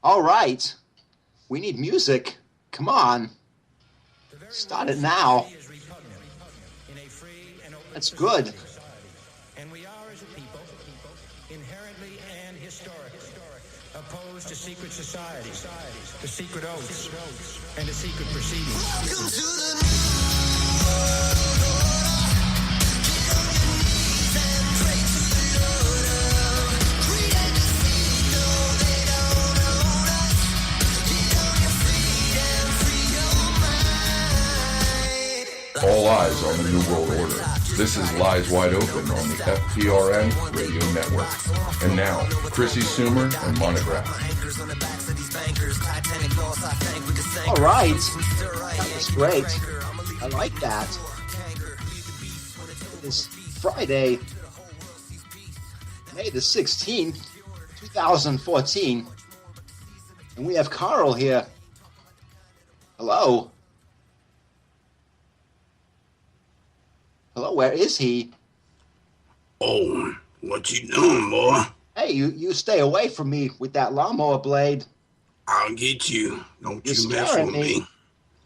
All right. We need music. Come on. Start it now. That's good. And we are, as a people, inherently and historically opposed to secret societies, to secret oaths, and to secret proceedings. Welcome to the new world order. Get on your knees and pray to the Lord. Greed and deceit, no, they don't own us. Get on your feet and free your mind. All eyes on the New World Order. This is Lies Wide Open on the FPRN Radio Network. And now, Chrissy Sumer and Monograph. All right. That was great. I like that. It is Friday, May the 16th, 2014. And we have Carl here. Hello. Hello, where is he? Oh, what you doing, boy? Hey, you stay away from me with that lawnmower blade. I'll get you. Don't You're you mess scaring with me. me.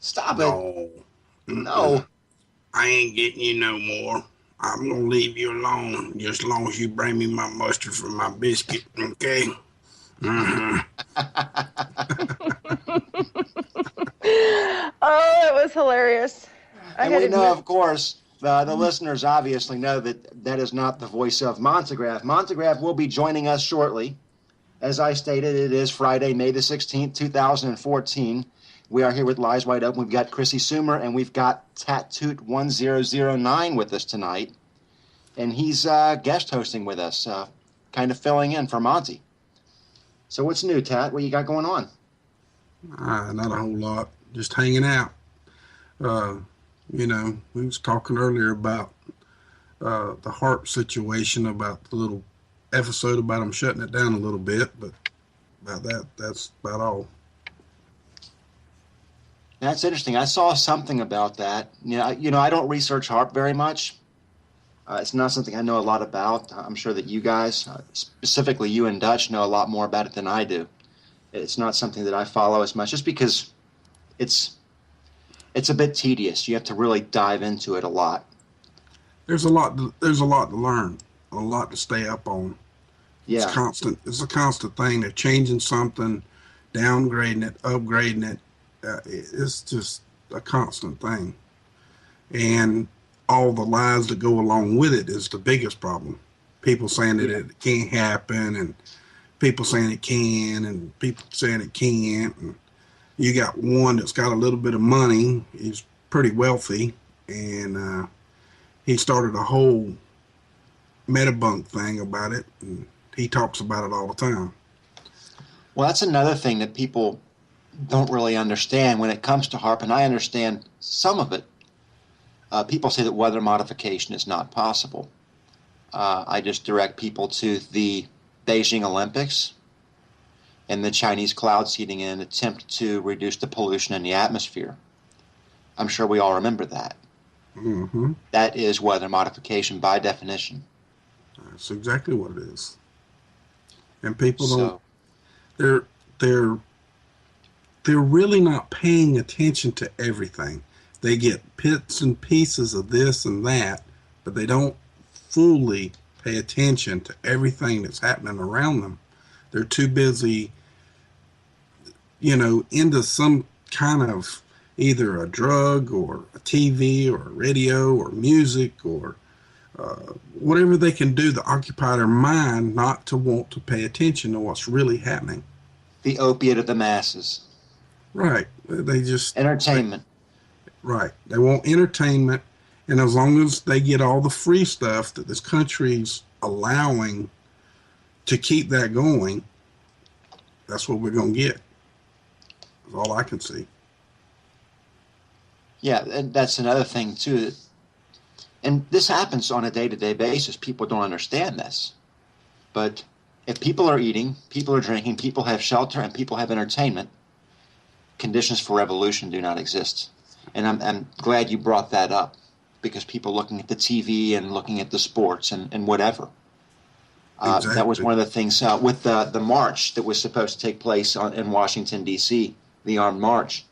Stop it. No. No. I ain't getting you no more. I'm gonna leave you alone, just as long as you bring me my mustard for my biscuit, okay? Oh, it was hilarious. And we know, of course, the listeners obviously know that that is not the voice of Montegraph. Montegraph will be joining us shortly. As I stated, it is Friday, May the 16th, 2014. We are here with Lies Wide Open. We've got Chrissy Sumer, and we've got Tattoot1009 with us tonight. And he's guest hosting with us, kind of filling in for Monty. So what's new, Tat? What you got going on? Not a whole lot. Just hanging out. We was talking earlier about the harp situation, about the little episode about them shutting it down a little bit, but about that's about all. That's interesting. I saw something about that. I don't research harp very much. It's not something I know a lot about. I'm sure that you guys, specifically you and Dutch, know a lot more about it than I do. It's not something that I follow as much, just because it's a bit tedious. You have to really dive into it a lot. There's a lot to learn, a lot to stay up on. Yeah. It's a constant thing. They're changing something, downgrading it, upgrading it. It's just a constant thing. And all the lies that go along with it is the biggest problem. People saying that it can't happen, and people saying it can, and people saying it can't. And you got one that's got a little bit of money. He's pretty wealthy, and he started a whole metabunk thing about it, and he talks about it all the time. Well, that's another thing that people don't really understand when it comes to harp, and I understand some of it. People say that weather modification is not possible. I just direct people to the Beijing Olympics and the Chinese cloud seeding in an attempt to reduce the pollution in the atmosphere. I'm sure we all remember that. Mm-hmm. That is weather modification by definition. That's exactly what it is. And people don't. They're really not paying attention to everything. They get bits and pieces of this and that, but they don't fully pay attention to everything that's happening around them. They're too busy, into some kind of either a drug or a TV or a radio or music or whatever they can do to occupy their mind, not to want to pay attention to what's really happening. The opiate of the masses. Right. They just... Entertainment. Right. They want entertainment, and as long as they get all the free stuff that this country's allowing to keep that going, that's what we're going to get. That's all I can see. Yeah, and that's another thing, too. And this happens on a day-to-day basis. People don't understand this. But if people are eating, people are drinking, people have shelter, and people have entertainment, conditions for revolution do not exist. And I'm glad you brought that up, because people looking at the TV and looking at the sports and whatever. That was Exactly. one of the things with the march that was supposed to take place in Washington, D.C., the armed march.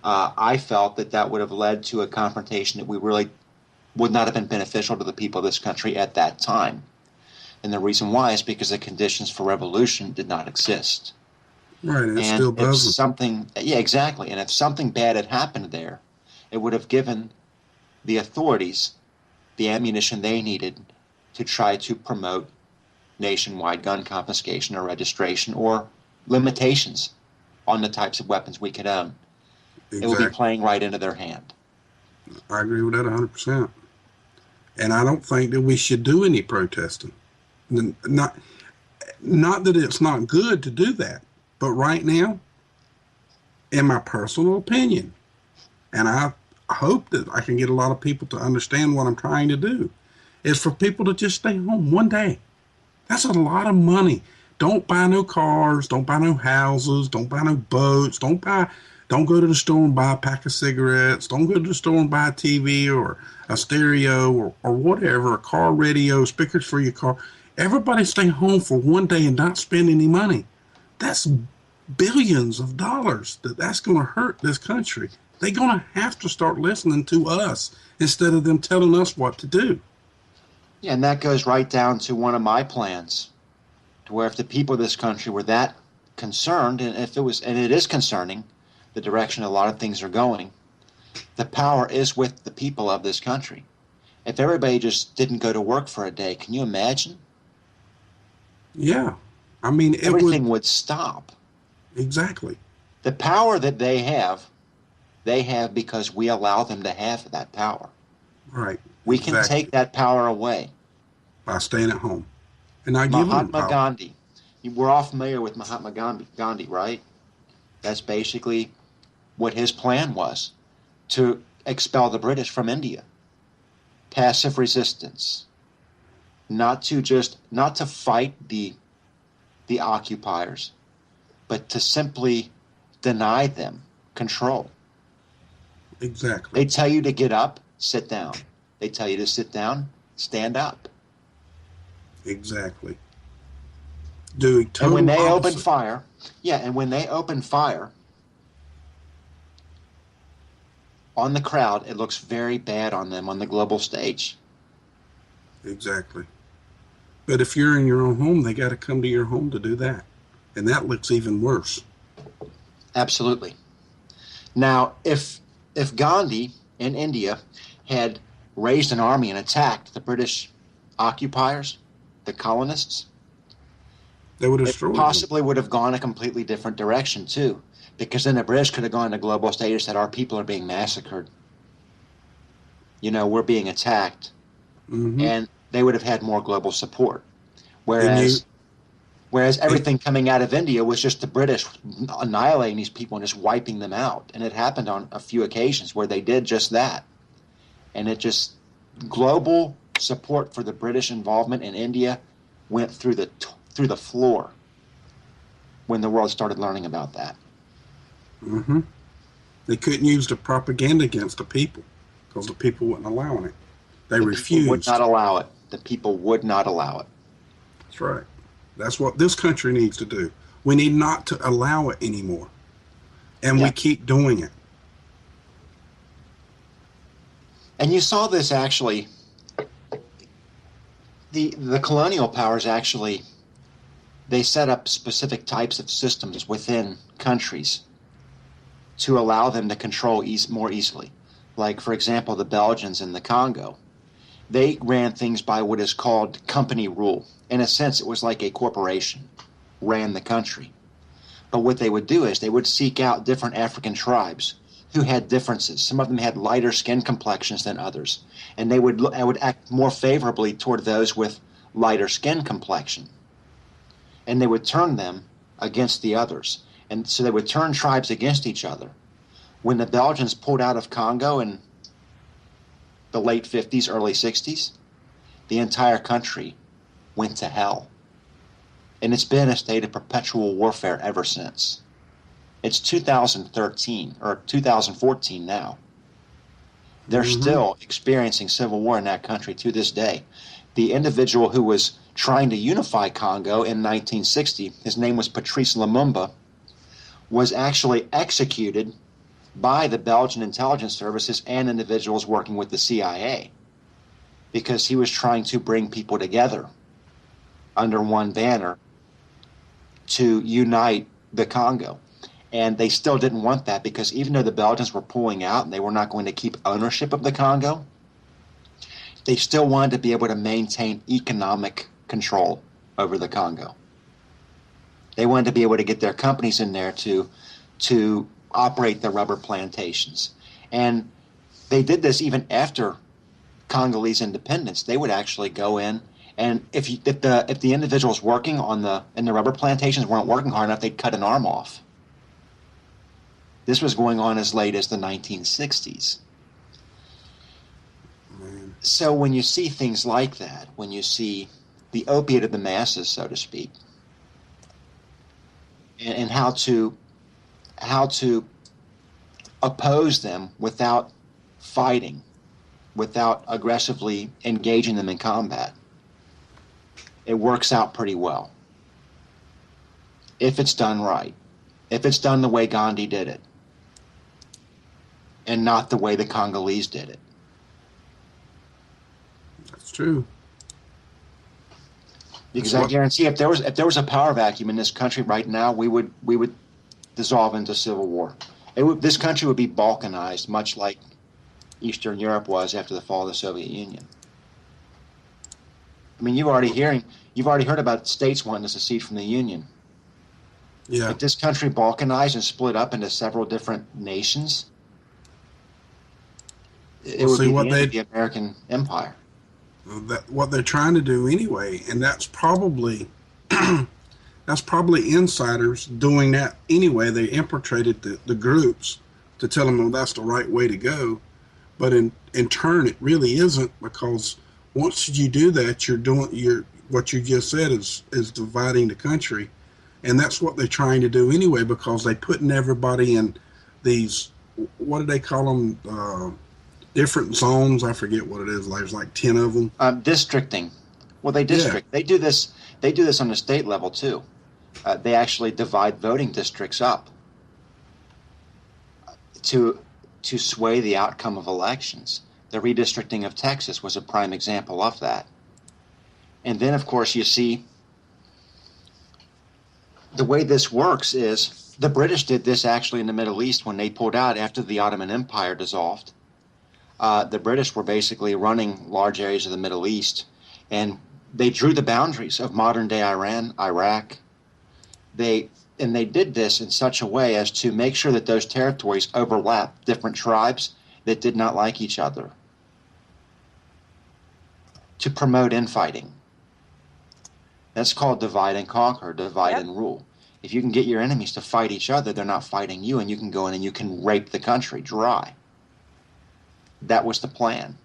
I felt that would have led to a confrontation that we really would not have been beneficial to the people of this country at that time. And the reason why is because the conditions for revolution did not exist. Right, and it And still if doesn't. something, yeah, exactly. And if something bad had happened there, it would have given the authorities the ammunition they needed to try to promote nationwide gun confiscation or registration or limitations on the types of weapons we could own. It would be Exactly. playing right into their hand. I agree with that 100%. And I don't think that we should do any protesting. Not that it's not good to do that, but right now, in my personal opinion, and I hope that I can get a lot of people to understand what I'm trying to do, is for people to just stay home one day. That's a lot of money. Don't buy no cars, don't buy no houses, don't buy no boats, don't go to the store and buy a pack of cigarettes, don't go to the store and buy a TV or a stereo or whatever, a car radio, speakers for your car. Everybody stay home for one day and not spend any money. That's billions of dollars that's going to hurt this country. They're going to have to start listening to us instead of them telling us what to do. Yeah, and that goes right down to one of my plans, to where if the people of this country were that concerned, and it is concerning, the direction a lot of things are going, the power is with the people of this country. If everybody just didn't go to work for a day, can you imagine? Yeah. I mean, Everything would stop. Exactly. The power that they have because we allow them to have that power. Right. We can take that power away. By staying at home. And I give them Mahatma power. Gandhi. We're all familiar with Mahatma Gandhi, right? That's basically what his plan was, to expel the British from India. Passive resistance. Not to fight the occupiers, but to simply deny them control. Exactly. They tell you to get up, sit down. They tell you to sit down, stand up. Exactly. Doing total And when they opposite. open fire on the crowd, it looks very bad on them on the global stage. Exactly. But if you're in your own home, they got to come to your home to do that. And that looks even worse. Absolutely. Now, if Gandhi in India had raised an army and attacked the British occupiers, the colonists, They would have it destroyed possibly would have gone a completely different direction too, because then the British could have gone to global stage and said, our people are being massacred. We're being attacked. them. Mm-hmm. And they would have had more global support. Whereas everything coming out of India was just the British annihilating these people and just wiping them out. And it happened on a few occasions where they did just that. And global support for the British involvement in India went through the floor when the world started learning about that. Mm-hmm. They couldn't use the propaganda against the people because the people weren't allowing it. They refused. Would not allow it. The people would not allow it. That's right. That's what this country needs to do. We need not to allow it anymore. And we keep doing it. And you saw this actually, the colonial powers actually, they set up specific types of systems within countries to allow them to control more easily. Like, for example, the Belgians in the Congo. They ran things by what is called company rule. In a sense, it was like a corporation ran the country. But what they would do is they would seek out different African tribes who had differences. Some of them had lighter skin complexions than others, and they would act more favorably toward those with lighter skin complexion. And they would turn them against the others. And so they would turn tribes against each other. When the Belgians pulled out of Congo in the late 50s, early 60s, the entire country went to hell. And it's been a state of perpetual warfare ever since. It's 2013, or 2014 now. They're still experiencing civil war in that country to this day. The individual who was trying to unify Congo in 1960, his name was Patrice Lumumba, was actually executed by the Belgian intelligence services and individuals working with the CIA because he was trying to bring people together under one banner to unite the Congo. And they still didn't want that because even though the Belgians were pulling out and they were not going to keep ownership of the Congo, they still wanted to be able to maintain economic control over the Congo. They wanted to be able to get their companies in there to operate the rubber plantations. And they did this even after Congolese independence. They would actually go in, and if the individuals working in the rubber plantations weren't working hard enough, they'd cut an arm off. This was going on as late as the 1960s. So when you see things like that, when you see the opiate of the masses, so to speak, and how to oppose them without fighting, without aggressively engaging them in combat, it works out pretty well. If it's done right. If it's done the way Gandhi did it, and not the way the Congolese did it. That's true. Because I guarantee if there was a power vacuum in this country right now, we would dissolve into civil war. This country would be balkanized, much like Eastern Europe was after the fall of the Soviet Union. I mean, you've already heard about states wanting to secede from the Union. Yeah. If this country balkanized and split up into several different nations, it would be the end of the American empire. What they're trying to do anyway, and that's probably insiders doing that anyway. They infiltrated the groups to tell them, well, that's the right way to go. But in turn, it really isn't, because once you do that, what you just said is dividing the country. And that's what they're trying to do anyway, because they're putting everybody in these, what do they call them, different zones. I forget what it is. There's like 10 of them. Districting. Well, they district. Yeah. They do this on the state level too. They actually divide voting districts up to sway the outcome of elections. The redistricting of Texas was a prime example of that. And then, of course, you see the way this works is the British did this actually in the Middle East when they pulled out after the Ottoman Empire dissolved. The British were basically running large areas of the Middle East, and they drew the boundaries of modern-day Iran, Iraq. They did this in such a way as to make sure that those territories overlap different tribes that did not like each other, to promote infighting. That's called divide and conquer, divide and rule. If you can get your enemies to fight each other, they're not fighting you, and you can go in and you can rape the country dry. That was the plan.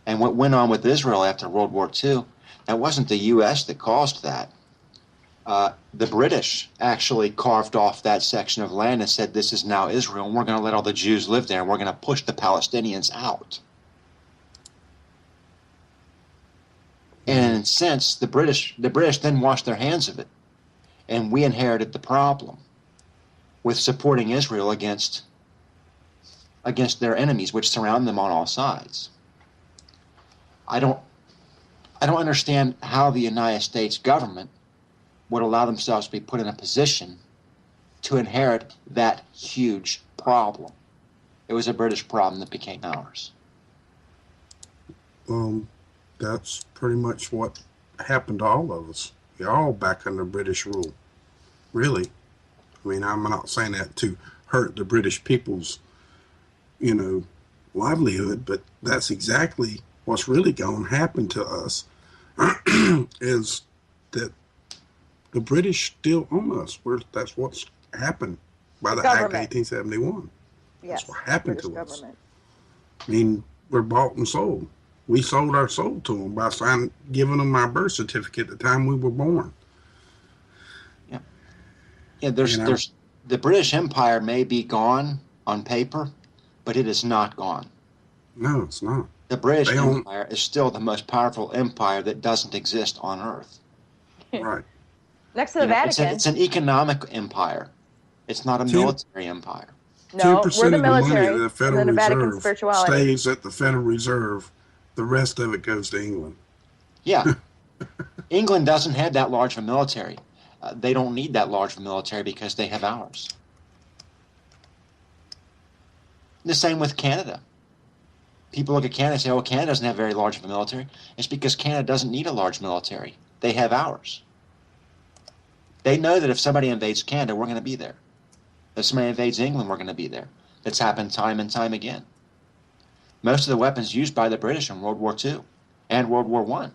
And what went on with Israel after World War II, that wasn't the U.S. that caused that. The British actually carved off that section of land and said, this is now Israel, and we're going to let all the Jews live there, and we're going to push the Palestinians out. And in a sense, the British then washed their hands of it, and we inherited the problem with supporting Israel against their enemies, which surround them on all sides. I don't understand how the United States government would allow themselves to be put in a position to inherit that huge problem. It was a British problem that became ours. That's pretty much what happened to all of us. We're all back under British rule. Really. I mean, I'm not saying that to hurt the British people's livelihood, but that's exactly what's really going to happen to us is that the British still own us. That's what's happened by the Act 1871. Yes, that's what happened British to us. Government. I mean, we're bought and sold. We sold our soul to them by giving them our birth certificate at the time we were born. Yeah. There's the British Empire may be gone on paper, but it is not gone. No, it's not. The British They own- Empire is still the most powerful empire that doesn't exist on Earth. Right. Next to the Vatican. It's an economic empire. It's not a military empire. No, we're 10% the of the money military. of the And Federal then the Vatican Reserve spirituality. stays at the Federal Reserve. The rest of it goes to England. Yeah. England doesn't have that large of a military. They don't need that large of a military because they have ours. The same with Canada. People look at Canada and say, oh, Canada doesn't have very large of a military. It's because Canada doesn't need a large military. They have ours. They know that if somebody invades Canada, we're going to be there. If somebody invades England, we're going to be there. That's happened time and time again. Most of the weapons used by the British in World War II and World War I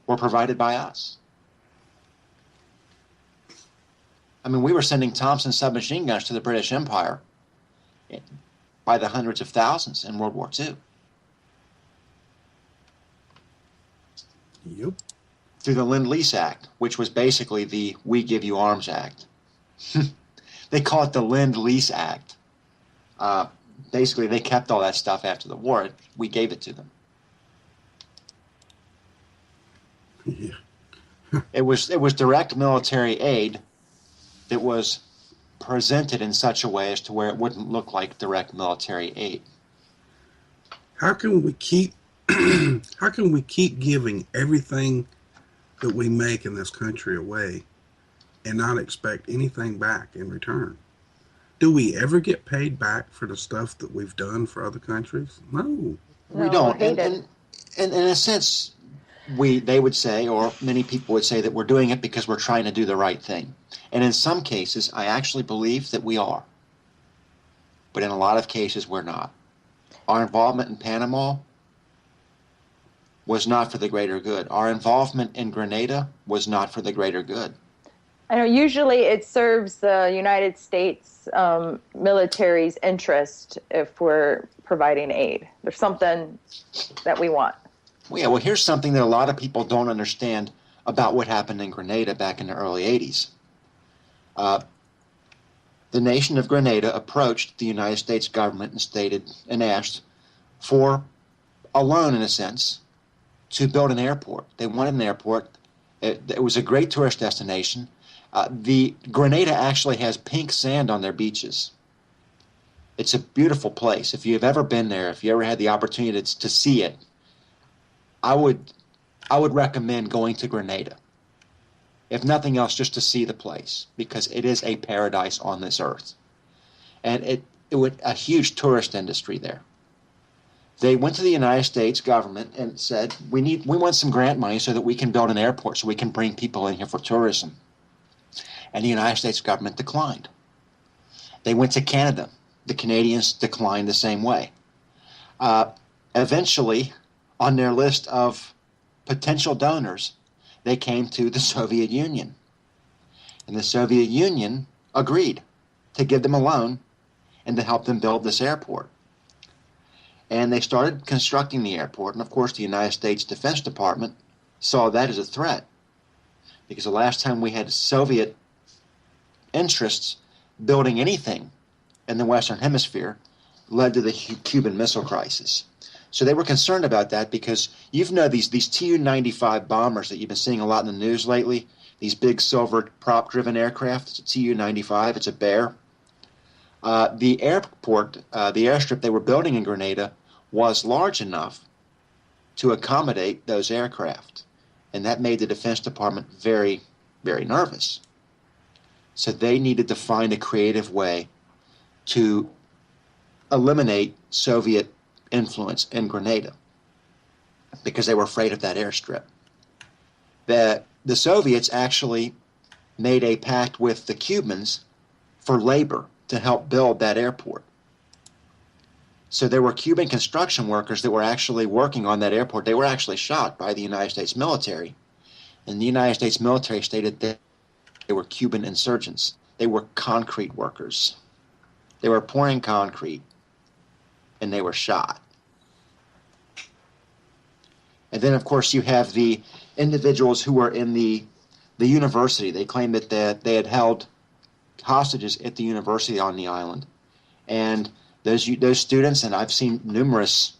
were provided by us. I mean, we were sending Thompson submachine guns to the British Empire by the hundreds of thousands in World War II. Yep. Through the Lend-Lease Act, which was basically the We Give You Arms Act. They call it the Lend-Lease Act. Basically, they kept all that stuff after the war. We gave it to them. Yeah. It was direct military aid that was presented in such a way as to where it wouldn't look like direct military aid. How can we keep giving everything that we make in this country away and not expect anything back in return? Do we ever get paid back for the stuff that we've done for other countries? No. We No, don't. hate And in a sense, they would say, or many people would say, that we're doing it because we're trying to do the right thing. And in some cases, I actually believe that we are. But in a lot of cases, we're not. Our involvement in Panama was not for the greater good. Our involvement in Grenada was not for the greater good. I know usually it serves the United States military's interest if we're providing aid. There's something that we want. Well, yeah, well, here's something that a lot of people don't understand about what happened in Grenada back in the early 80s. The nation of Grenada approached the United States government and stated and asked for a loan, in a sense, to build an airport. They wanted an airport. It was a great tourist destination. The Grenada actually has pink sand on their beaches. It's a beautiful place. If you've ever been there, if you ever had the opportunity to see it, I would recommend going to Grenada. If nothing else, just to see the place, because it is a paradise on this earth. And it would a huge tourist industry there. They went to the United States government and said, we want some grant money so that we can build an airport so we can bring people in here for tourism. And the United States government declined. They went to Canada. The Canadians declined the same way. Eventually, on their list of potential donors, they came to the Soviet Union. And the Soviet Union agreed to give them a loan and to help them build this airport. And they started constructing the airport. And of course, the United States Defense Department saw that as a threat, because the last time we had Soviet interests building anything in the Western Hemisphere led to the Cuban Missile Crisis. So they were concerned about that, because you've known these Tu-95 bombers that you've been seeing a lot in the news lately, these big silver prop-driven aircraft. It's a Tu-95. It's a bear. The airport, the airstrip they were building in Grenada was large enough to accommodate those aircraft. And that made the Defense Department very, very nervous. So they needed to find a creative way to eliminate Soviet influence in Grenada, because they were afraid of that airstrip. The Soviets actually made a pact with the Cubans for labor to help build that airport. So there were Cuban construction workers that were actually working on that airport. They were actually shot by the United States military. And the United States military stated that they were Cuban insurgents. They were concrete workers. They were pouring concrete, and they were shot. And then, of course, you have the individuals who were in the university. They claimed that they had held hostages at the university on the island. And those students, and I've seen numerous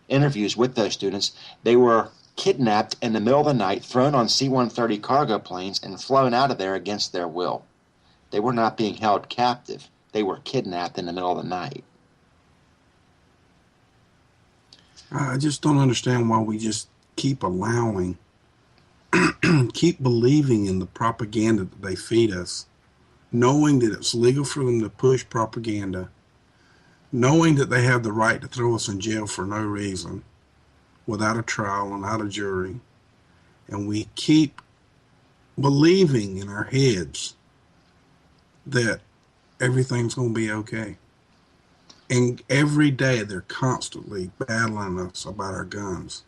interviews with those students. They were kidnapped in the middle of the night, thrown on C-130 cargo planes, and flown out of there against their will. They were not being held captive. They were kidnapped in the middle of the night. I just don't understand why we just keep allowing, keep believing in the propaganda that they feed us, knowing that it's legal for them to push propaganda, knowing that they have the right to throw us in jail for no reason, without a trial and without a jury. And we keep believing in our heads that everything's going to be okay. And every day they're constantly battling us about our guns.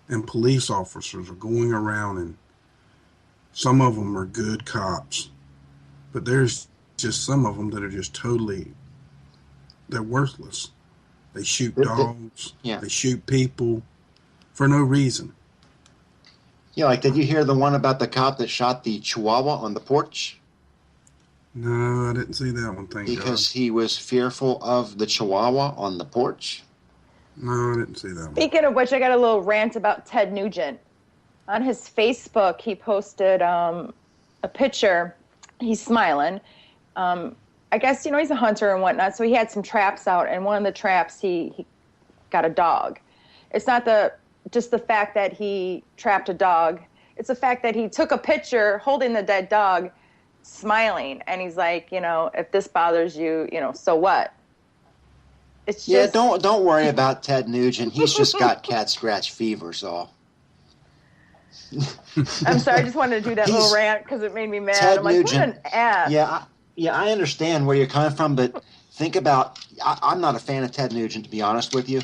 And police officers are going around, and some of them are good cops. But there's just some of them that are just totally, they're worthless. They shoot dogs. Yeah. They shoot people for no reason. Yeah, like, did you hear the one about the cop that shot the Chihuahua on the porch? No, I didn't see that one, thank Because God. he was fearful of the Chihuahua on the porch? No, I didn't see that one. Speaking of which, I got a little rant about Ted Nugent. On his Facebook, he posted a picture. He's smiling. I guess, he's a hunter and whatnot, so he had some traps out, and one of the traps, he got a dog. It's not just the fact that he trapped a dog. It's the fact that he took a picture holding the dead dog, smiling, and he's like, if this bothers you, so what? It's just... Yeah, don't worry about Ted Nugent. He's just got cat scratch fever, so. I'm sorry, I just wanted to do that little rant because it made me mad. Ted I'm like, Nugent, what an ass. Yeah, I understand where you're coming from, but think about, I'm not a fan of Ted Nugent, to be honest with you.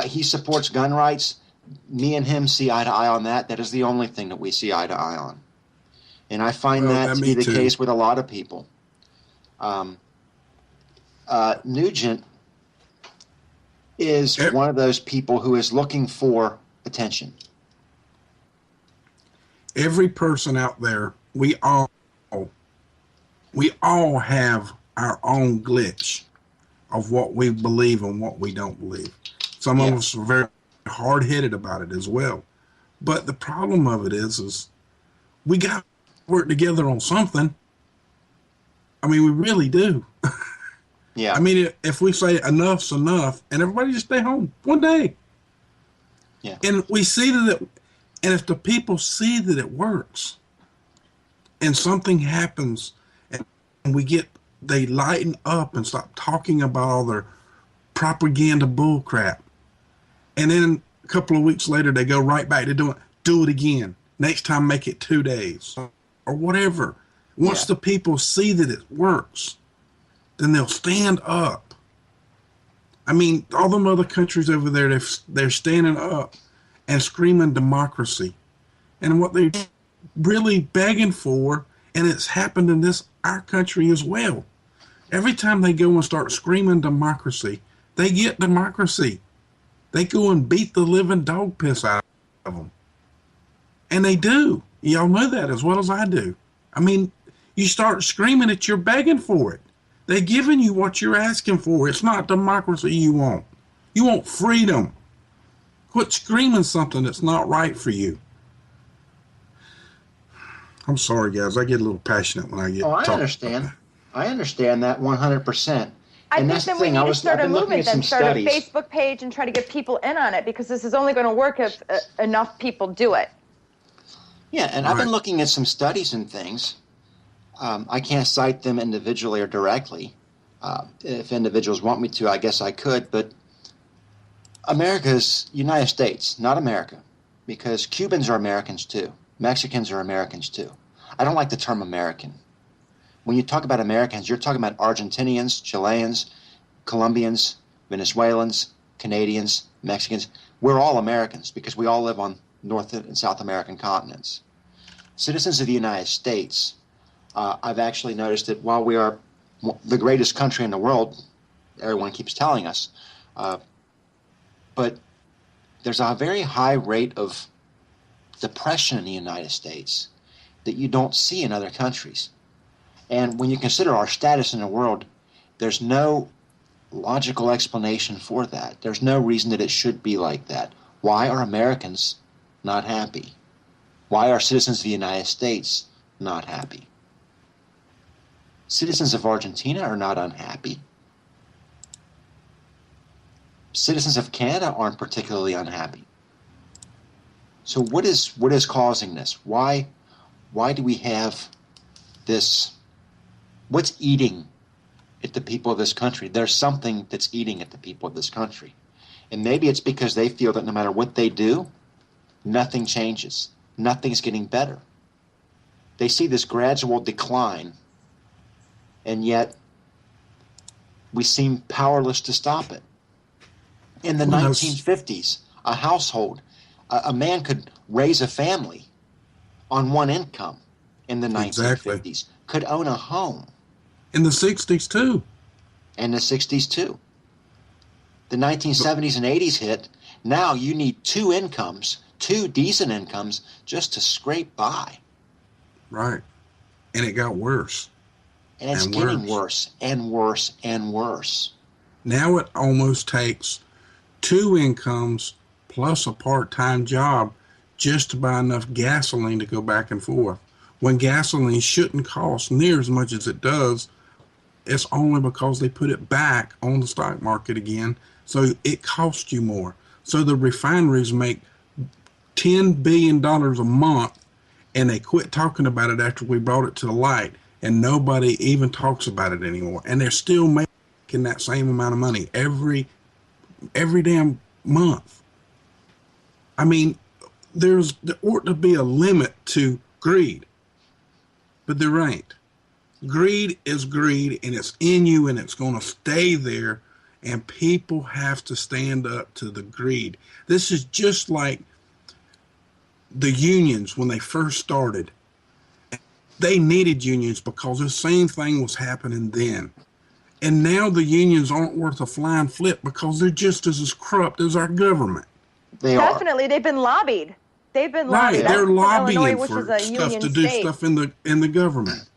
He supports gun rights. Me and him see eye to eye on that. That is the only thing that we see eye to eye on. And I find that to be the case with a lot of people. Nugent is one of those people who is looking for attention. Every person out there, we all have our own glitch of what we believe and what we don't believe. Some of us are very hard-headed about it as well. But the problem of it is we got to work together on something. I mean, we really do. Yeah. I mean, if we say enough's enough, and everybody just stay home one day. Yeah. And we see that and if the people see that it works, and something happens, and they lighten up and stop talking about all their propaganda bullcrap, and then a couple of weeks later they go right back to do it again. Next time, make it 2 days or whatever. Once the people see that it works, then they'll stand up. I mean, all them other countries over there, they're standing up and screaming democracy. And what they're really begging for, and it's happened in our country as well. Every time they go and start screaming democracy, they get democracy. They go and beat the living dog piss out of them. And they do. Y'all know that as well as I do. I mean, you start screaming it, you're begging for it. They're giving you what you're asking for. It's not democracy you want. You want freedom. Quit screaming something that's not right for you. I'm sorry, guys. I get a little passionate when I get I understand. I understand that 100%. I think that we need to start a movement, then start a Facebook page and try to get people in on it, because this is only going to work if enough people do it. Yeah, and I've been looking at some studies and things. I can't cite them individually or directly. If individuals want me to, I guess I could, but America's United States, not America, because Cubans are Americans too. Mexicans are Americans too. I don't like the term American. When you talk about Americans, you're talking about Argentinians, Chileans, Colombians, Venezuelans, Canadians, Mexicans. We're all Americans because we all live on North and South American continents. Citizens of the United States, I've actually noticed that while we are the greatest country in the world, everyone keeps telling us, but there's a very high rate of depression in the United States that you don't see in other countries. And when you consider our status in the world, There's no logical explanation for that. There's no reason that it should be like that. Why are Americans not happy? Why are citizens of the United States not happy? Citizens of Argentina are not unhappy. Citizens of Canada aren't particularly unhappy. So what is causing this? Why do we have this? What's eating at the people of this country? There's something that's eating at the people of this country. And maybe it's because they feel that no matter what they do, nothing changes. Nothing's getting better. They see this gradual decline, and yet we seem powerless to stop it. In the 1950s, a household, a man could raise a family on one income in the 1950s, could own a home. In the 60s, too. And the 60s, too. The 1970s and 80s hit. Now you need two incomes, two decent incomes, just to scrape by. Right. And it got worse. And it's getting worse and worse and worse. Now it almost takes two incomes plus a part-time job just to buy enough gasoline to go back and forth. When gasoline shouldn't cost near as much as it does, it's only because they put it back on the stock market again, so it costs you more. So the refineries make $10 billion a month, and they quit talking about it after we brought it to the light, and nobody even talks about it anymore. And they're still making that same amount of money every damn month. I mean, there ought to be a limit to greed, but there ain't. Greed is greed, and it's in you, and it's going to stay there, and people have to stand up to the greed. This is just like the unions when they first started. They needed unions because the same thing was happening then. And now the unions aren't worth a flying flip because they're just as corrupt as our government. They are. Definitely, they've been lobbied. They've been Right, lobbied. they're lobbying Illinois, which for is a stuff union to do state. stuff in the government.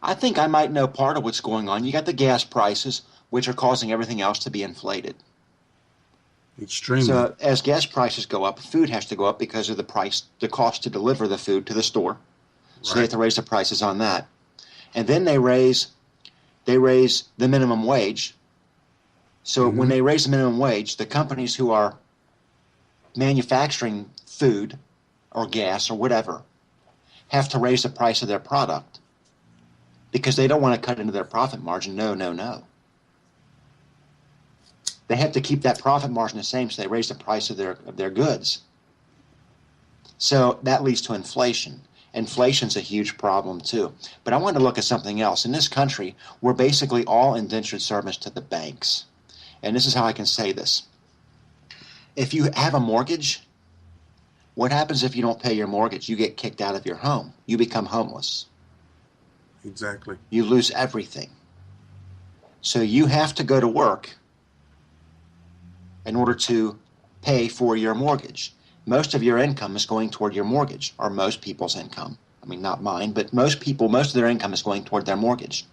I think I might know part of what's going on. You got the gas prices, which are causing everything else to be inflated. Extremely. So as gas prices go up, food has to go up because of the cost to deliver the food to the store. So they have to raise the prices on that. And then they raise the minimum wage. So when they raise the minimum wage, the companies who are manufacturing food or gas or whatever have to raise the price of their product because they don't want to cut into their profit margin. No. They have to keep that profit margin the same, so they raise the price of their goods. So that leads to inflation. Inflation's a huge problem too. But I want to look at something else. In this country, we're basically all indentured servants to the banks. And this is how I can say this. If you have a mortgage, what happens if you don't pay your mortgage? You get kicked out of your home. You become homeless. Exactly. You lose everything. So you have to go to work in order to pay for your mortgage. Most of your income is going toward your mortgage, or most people's income. I mean, not mine, but most of their income is going toward their mortgage.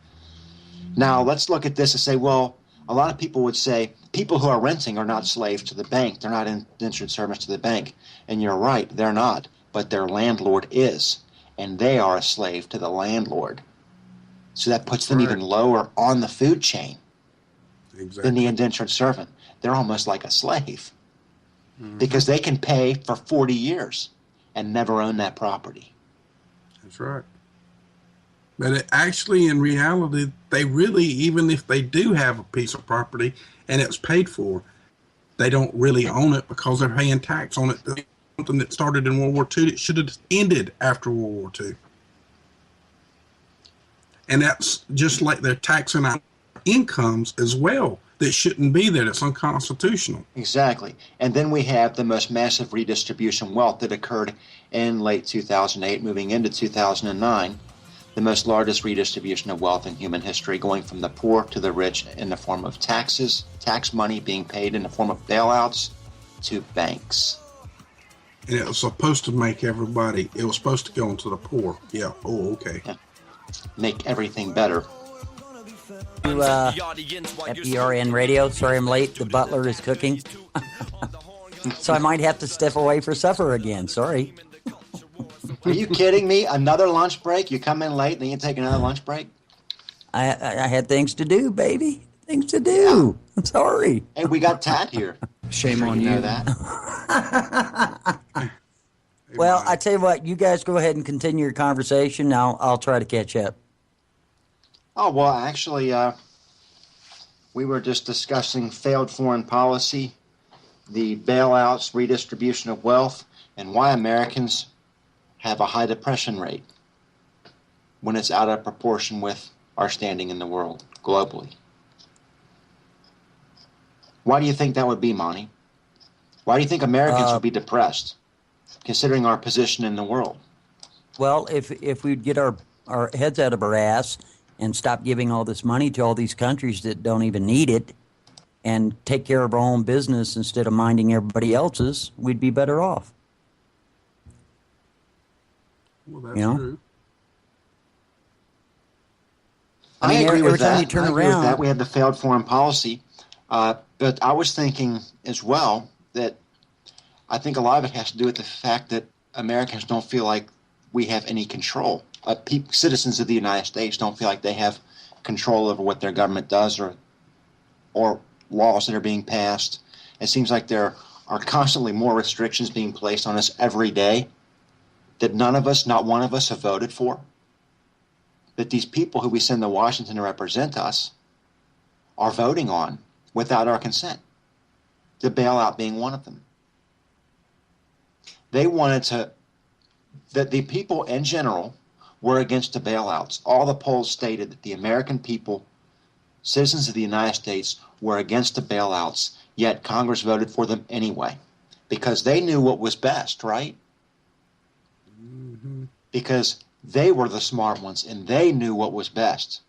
Now, let's look at this and say, well, a lot of people would say people who are renting are not slaves to the bank. They're not indentured servants to the bank. And you're right, they're not. But their landlord is. And they are a slave to the landlord. So that puts them even lower on the food chain than the indentured servant. They're almost like a slave because they can pay for 40 years and never own that property. That's right. But actually, in reality, they really, even if they do have a piece of property and it's paid for, they don't really own it because they're paying tax on it. Something that started in World War II that should have ended after World War II. And that's just like they're taxing our incomes as well. That shouldn't be there. It's unconstitutional. Exactly. And then we have the most massive redistribution of wealth that occurred in late 2008, moving into 2009. The most largest redistribution of wealth in human history, going from the poor to the rich in the form of taxes, tax money being paid in the form of bailouts to banks. And it was supposed to make everybody, it was supposed to go into the poor. Yeah. Oh, okay. Yeah. Make everything better. To FDRN Radio. Sorry I'm late. The butler is cooking. So I might have to step away for supper again. Sorry. Are you kidding me? Another lunch break? You come in late, then you take another lunch break? I had things to do, baby. Things to do. Yeah. I'm sorry. Hey, we got Tad here. Shame on you. Know that. Well, I tell you what. You guys go ahead and continue your conversation. Now I'll try to catch up. Oh, well, actually, we were just discussing failed foreign policy, the bailouts, redistribution of wealth, and why Americans have a high depression rate when it's out of proportion with our standing in the world globally. Why do you think that would be, Monty? Why do you think Americans would be depressed, considering our position in the world? Well, if we'd get our heads out of our ass and stop giving all this money to all these countries that don't even need it and take care of our own business instead of minding everybody else's, we'd be better off. Well, that's true. I agree with that. Time you turn I agree around, with that. We have the failed foreign policy. But I was thinking as well that I think a lot of it has to do with the fact that Americans don't feel like we have any control. Citizens of the United States don't feel like they have control over what their government does or laws that are being passed. It seems like there are constantly more restrictions being placed on us every day that none of us, not one of us, have voted for. That these people who we send to Washington to represent us are voting on without our consent, the bailout being one of them. They wanted that the people in general were against the bailouts. All the polls stated that the American people, citizens of the United States, were against the bailouts, yet Congress voted for them anyway, because they knew what was best, right? Mm-hmm. Because they were the smart ones, and they knew what was best.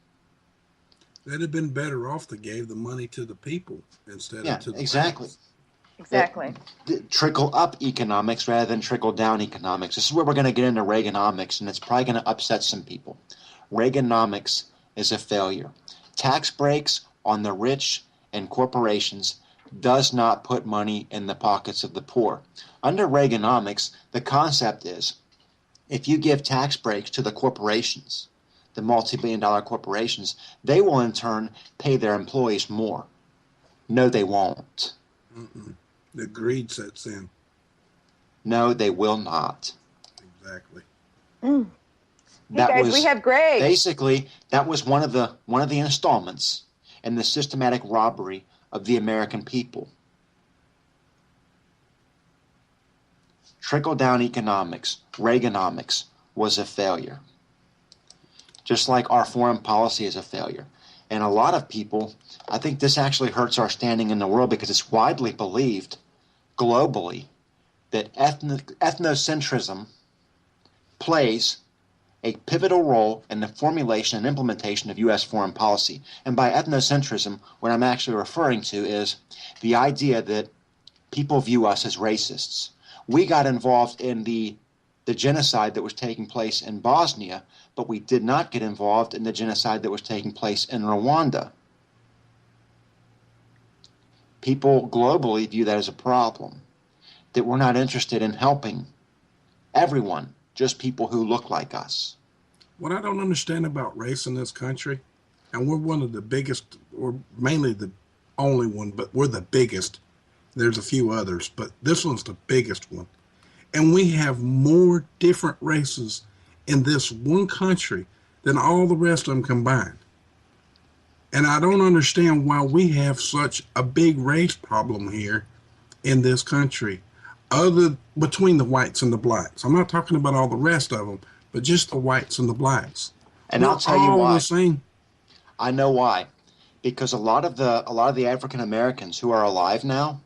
They'd have been better off to give the money to the people instead of to the exactly. banks. Exactly. Trickle up economics rather than trickle down economics. This is where we're going to get into Reaganomics, and it's probably going to upset some people. Reaganomics is a failure. Tax breaks on the rich and corporations does not put money in the pockets of the poor. Under Reaganomics, the concept is if you give tax breaks to the corporations, the multi-billion-dollar corporations, they will in turn pay their employees more. No, they won't. Mm-mm. The greed sets in. No, they will not. Exactly. Hey guys, we have Greg. Basically, that was one of the installments in the systematic robbery of the American people. Trickle-down economics, Reaganomics, was a failure. Just like our foreign policy is a failure. And a lot of people, I think this actually hurts our standing in the world because it's widely believed globally that ethnocentrism plays a pivotal role in the formulation and implementation of U.S. foreign policy. And by ethnocentrism, what I'm actually referring to is the idea that people view us as racists. We got involved in the genocide that was taking place in Bosnia, but we did not get involved in the genocide that was taking place in Rwanda. People globally view that as a problem, that we're not interested in helping everyone, just people who look like us. What I don't understand about race in this country, and we're one of the biggest, or mainly the only one, but we're the biggest. There's a few others, but this one's the biggest one. And we have more different races in this one country than all the rest of them combined. And I don't understand why we have such a big race problem here in this country, between the whites and the blacks. I'm not talking about all the rest of them, but just the whites and the blacks. And I'll tell you why. The same. I know why. Because a lot of the African Americans who are alive now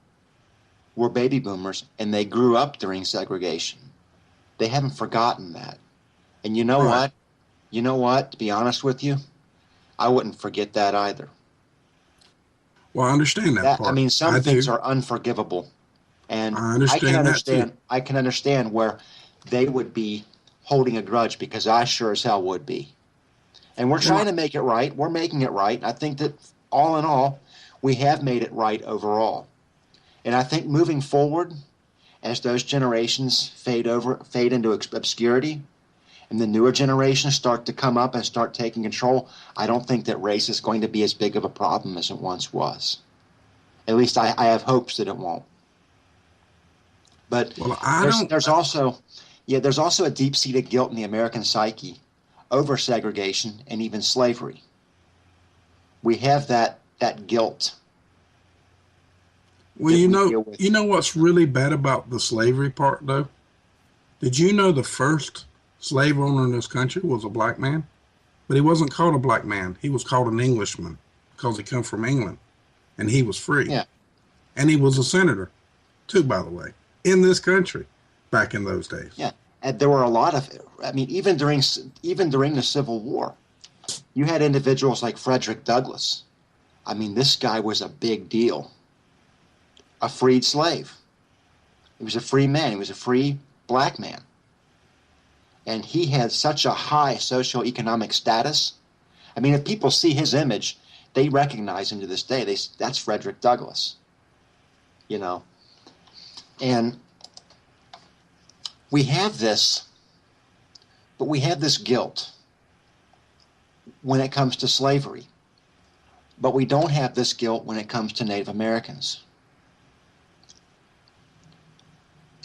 were baby boomers, and they grew up during segregation. They haven't forgotten that. And you know what? You know what? To be honest with you, I wouldn't forget that either. Well, I understand that part. I mean, some things are unforgivable. And I can understand where they would be holding a grudge, because I sure as hell would be. And we're trying to make it right. We're making it right. I think that all in all, we have made it right overall. And I think moving forward, as those generations fade into obscurity, and the newer generations start to come up and start taking control, I don't think that race is going to be as big of a problem as it once was. At least I have hopes that it won't. But there's also a deep-seated guilt in the American psyche over segregation and even slavery. We have that guilt. Well, you know what's really bad about the slavery part, though? Did you know the first slave owner in this country was a black man? But he wasn't called a black man. He was called an Englishman because he come from England, and he was free. Yeah. And he was a senator, too, by the way, in this country back in those days. Yeah. And there were a lot of, I mean, even during the Civil War, you had individuals like Frederick Douglass. I mean, this guy was a big deal. A freed slave. He was a free man. He was a free black man. And he had such a high socioeconomic status. I mean, if people see his image, they recognize him to this day. That's Frederick Douglass. You know. And we have this guilt when it comes to slavery. But we don't have this guilt when it comes to Native Americans.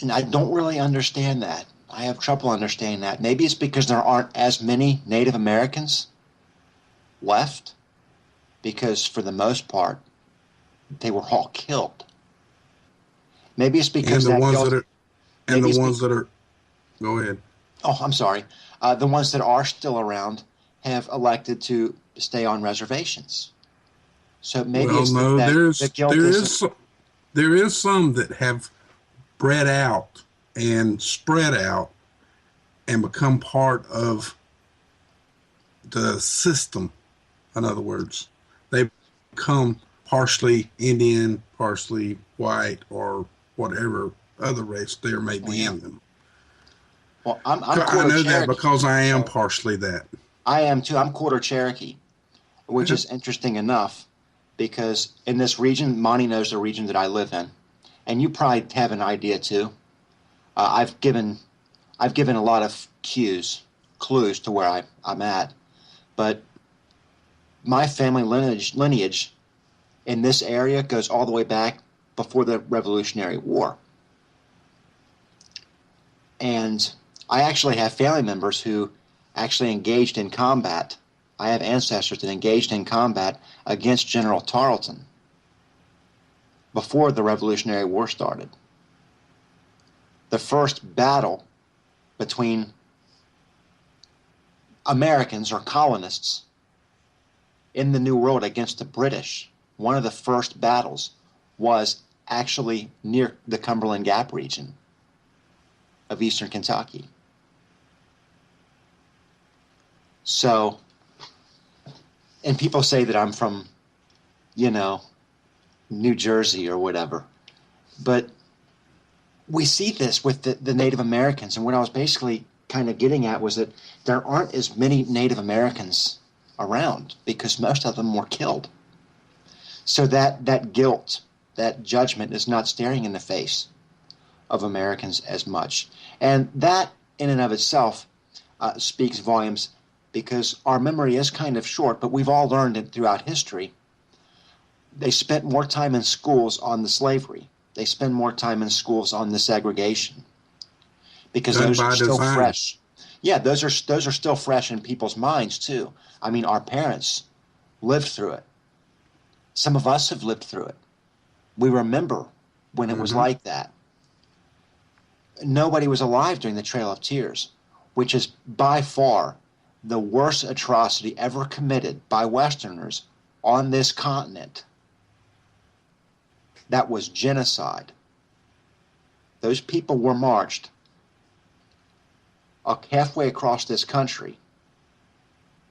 And I don't really understand that. I have trouble understanding that. Maybe it's because there aren't as many Native Americans left, because for the most part, they were all killed. Maybe it's because Go ahead. Oh, I'm sorry. The ones that are still around have elected to stay on reservations. So maybe there is some that have bred out and spread out and become part of the system. In other words, they become partially Indian, partially white, or whatever other race there may be in them. Well, I know that because I am partially that. I am too. I'm quarter Cherokee, which is interesting enough because in this region, Monty knows the region that I live in, and you probably have an idea too. I've given a lot of clues to where I'm at, but my family lineage in this area goes all the way back before the Revolutionary War. And I actually have family members who actually engaged in combat. I have ancestors that engaged in combat against General Tarleton before the Revolutionary War started. The first battle between Americans or colonists in the New World against the British, one of the first battles was actually near the Cumberland Gap region of eastern Kentucky. So, and people say that I'm from, New Jersey or whatever, but we see this with the Native Americans, and what I was basically kind of getting at was that there aren't as many Native Americans around because most of them were killed. So that guilt, that judgment is not staring in the face of Americans as much. And that in and of itself speaks volumes because our memory is kind of short, but we've all learned it throughout history. They spent more time in schools on the slavery. They spend more time in schools on the segregation because those are still fresh. Yeah, those are still fresh in people's minds too. I mean, our parents lived through it. Some of us have lived through it. We remember when it was like that. Nobody was alive during the Trail of Tears, which is by far the worst atrocity ever committed by Westerners on this continent. That was genocide. Those people were marched halfway across this country.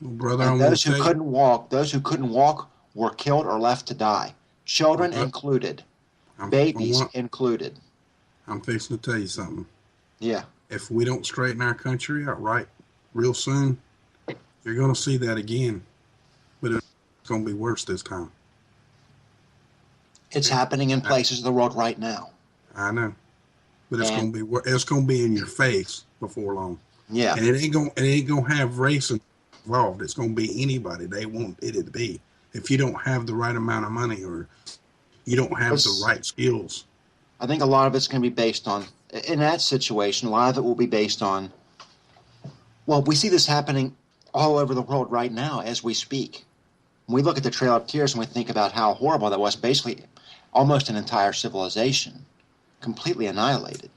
Well, brother, and those who couldn't walk were killed or left to die. Children included. Babies included. I'm fixing to tell you something. Yeah. If we don't straighten our country out right real soon, You're going to see that again, but it's going to be worse this time. It's happening in places of the world right now. I know, but it's And- going to be, it's going to be in your face before long. Yeah. And it ain't going to have race involved. It's going to be anybody they want it to be. If you don't have the right amount of money or you don't have the right skills. I think a lot of it's going to be based on, in that situation, a lot of it will be based on, well, we see this happening all over the world right now as we speak. When we look at the Trail of Tears and we think about how horrible that was, basically almost an entire civilization completely annihilated.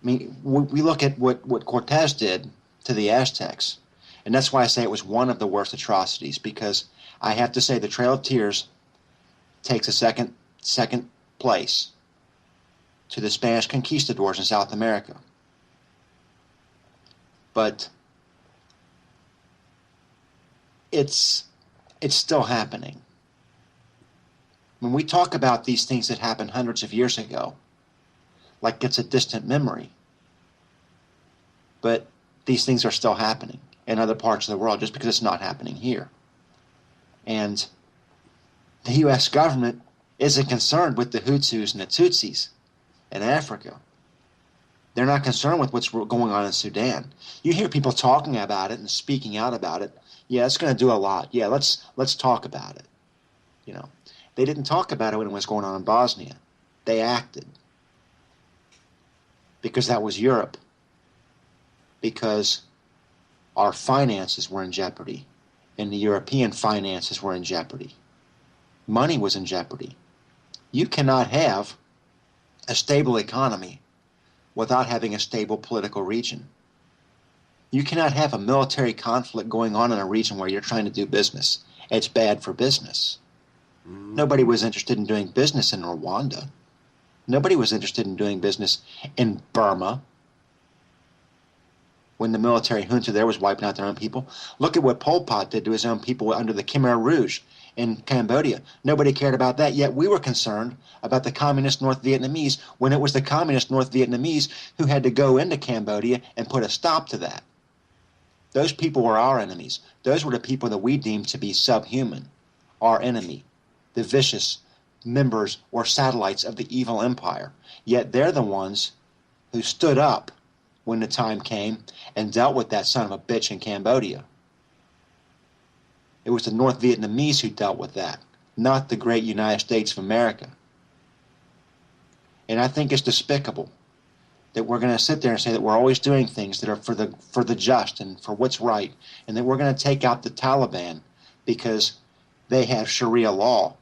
I mean, we look at what Cortez did to the Aztecs, and that's why I say it was one of the worst atrocities, because I have to say the Trail of Tears takes a second place to the Spanish conquistadors in South America. But it's still happening. When we talk about these things that happened hundreds of years ago, like it's a distant memory, but these things are still happening in other parts of the world just because it's not happening here. And the U.S. government isn't concerned with the Hutsus and the Tutsis in Africa. They're not concerned with what's going on in Sudan. You hear people talking about it and speaking out about it. Yeah, it's going to do a lot. Yeah, let's talk about it. You know, they didn't talk about it when it was going on in Bosnia. They acted because that was Europe. Because our finances were in jeopardy, and the European finances were in jeopardy. Money was in jeopardy. You cannot have a stable economy without having a stable political region. You cannot have a military conflict going on in a region where you're trying to do business. It's bad for business. Nobody was interested in doing business in Rwanda. Nobody was interested in doing business in Burma when the military junta there was wiping out their own people. Look at what Pol Pot did to his own people under the Khmer Rouge in Cambodia. Nobody cared about that, yet we were concerned about the communist North Vietnamese when it was the communist North Vietnamese who had to go into Cambodia and put a stop to that. Those people were our enemies. Those were the people that we deemed to be subhuman, our enemy, the vicious members or satellites of the evil empire. Yet they're the ones who stood up when the time came and dealt with that son of a bitch in Cambodia. It was the North Vietnamese who dealt with that, not the great United States of America. And I think it's despicable that we're going to sit there and say that we're always doing things that are for the just and for what's right, and that we're going to take out the Taliban because they have Sharia law,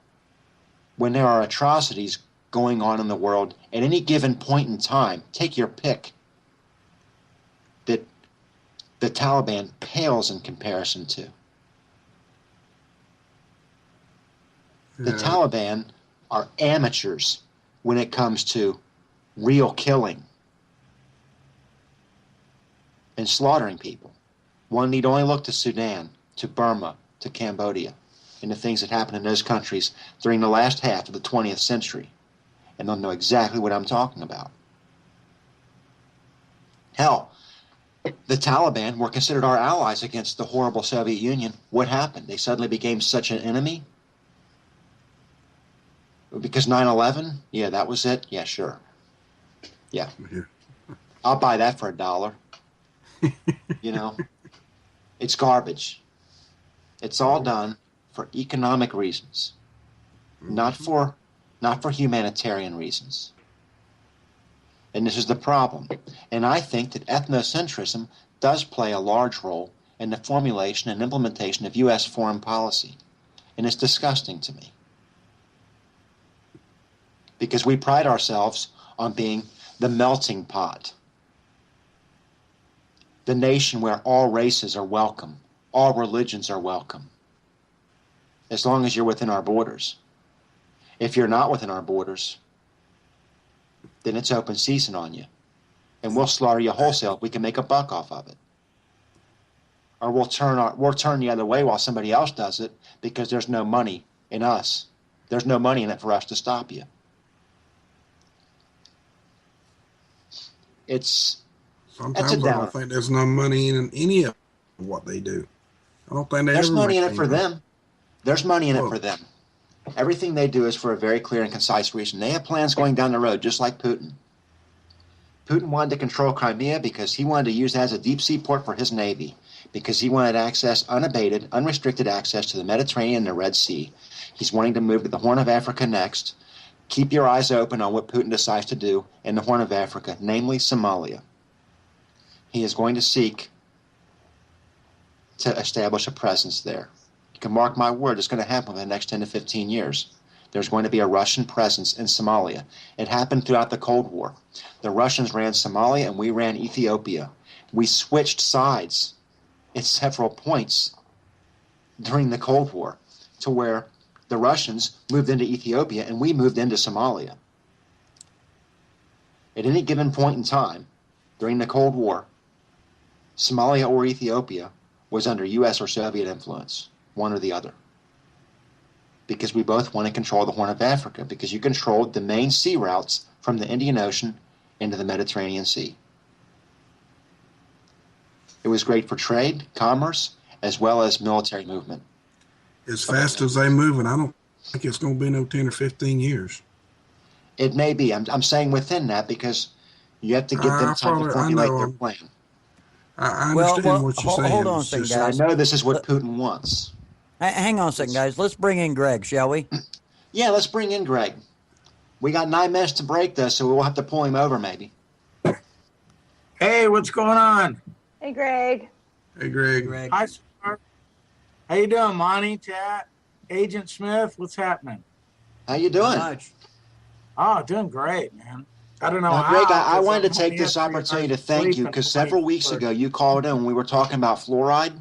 when there are atrocities going on in the world at any given point in time. Take your pick. That the Taliban pales in comparison to. The Taliban are amateurs when it comes to real killing and slaughtering people. One need only look to Sudan, to Burma, to Cambodia, and the things that happened in those countries during the last half of the 20th century, and they'll know exactly what I'm talking about. Hell, the Taliban were considered our allies against the horrible Soviet Union. What happened? They suddenly became such an enemy? Because 9/11? Yeah, that was it? Yeah, sure. Yeah. I'll buy that for $1. You know? It's garbage. It's all done for economic reasons, not for humanitarian reasons. And this is the problem. And I think that ethnocentrism does play a large role in the formulation and implementation of U.S. foreign policy. And it's disgusting to me. Because we pride ourselves on being the melting pot. The nation where all races are welcome, all religions are welcome, as long as you're within our borders. If you're not within our borders, then it's open season on you. And we'll slaughter you wholesale if we can make a buck off of it. Or we'll turn the other way while somebody else does it because there's no money in us. There's no money in it for us to stop you. It's Sometimes a I downer. don't think there's no money in any of what they do. I don't think they There's ever money in make it for any money. them. There's money in it Well- for them. Everything they do is for a very clear and concise reason. They have plans going down the road, just like Putin. Putin wanted to control Crimea because he wanted to use that as a deep sea port for his navy, because he wanted access, unabated, unrestricted access to the Mediterranean and the Red Sea. He's wanting to move to the Horn of Africa next. Keep your eyes open on what Putin decides to do in the Horn of Africa, namely Somalia. He is going to seek to establish a presence there. You can mark my word, it's going to happen in the next 10 to 15 years. There's going to be a Russian presence in Somalia. It happened throughout the Cold War. The Russians ran Somalia and we ran Ethiopia. We switched sides at several points during the Cold War to where the Russians moved into Ethiopia and we moved into Somalia. At any given point in time during the Cold War, Somalia or Ethiopia was under U.S. or Soviet influence, one or the other. Because we both want to control the Horn of Africa, because you controlled the main sea routes from the Indian Ocean into the Mediterranean Sea. It was great for trade, commerce, as well as military movement. As fast as they moving, I don't think it's going to be no 10 or 15 years. It may be. I'm saying within that because you have to give them time to formulate their plan. I understand what you're saying. Hold on a It's second, just- guys. I know this is what Putin wants. Hang on a second, guys. Let's bring in Greg, shall we? Yeah, let's bring in Greg. We got 9 minutes to break this, so we'll have to pull him over maybe. Hey, what's going on? Hey, Greg. Hey, Greg. Hi, sir. How you doing, Monty, Chat, Agent Smith? What's happening? How you doing? Oh, doing great, man. I don't know Now, how. Greg, I 'cause wanted I'm to take only this up 3 opportunity to hours thank you sleep because and several weeks sleep. ago you called in when we were talking about fluoride,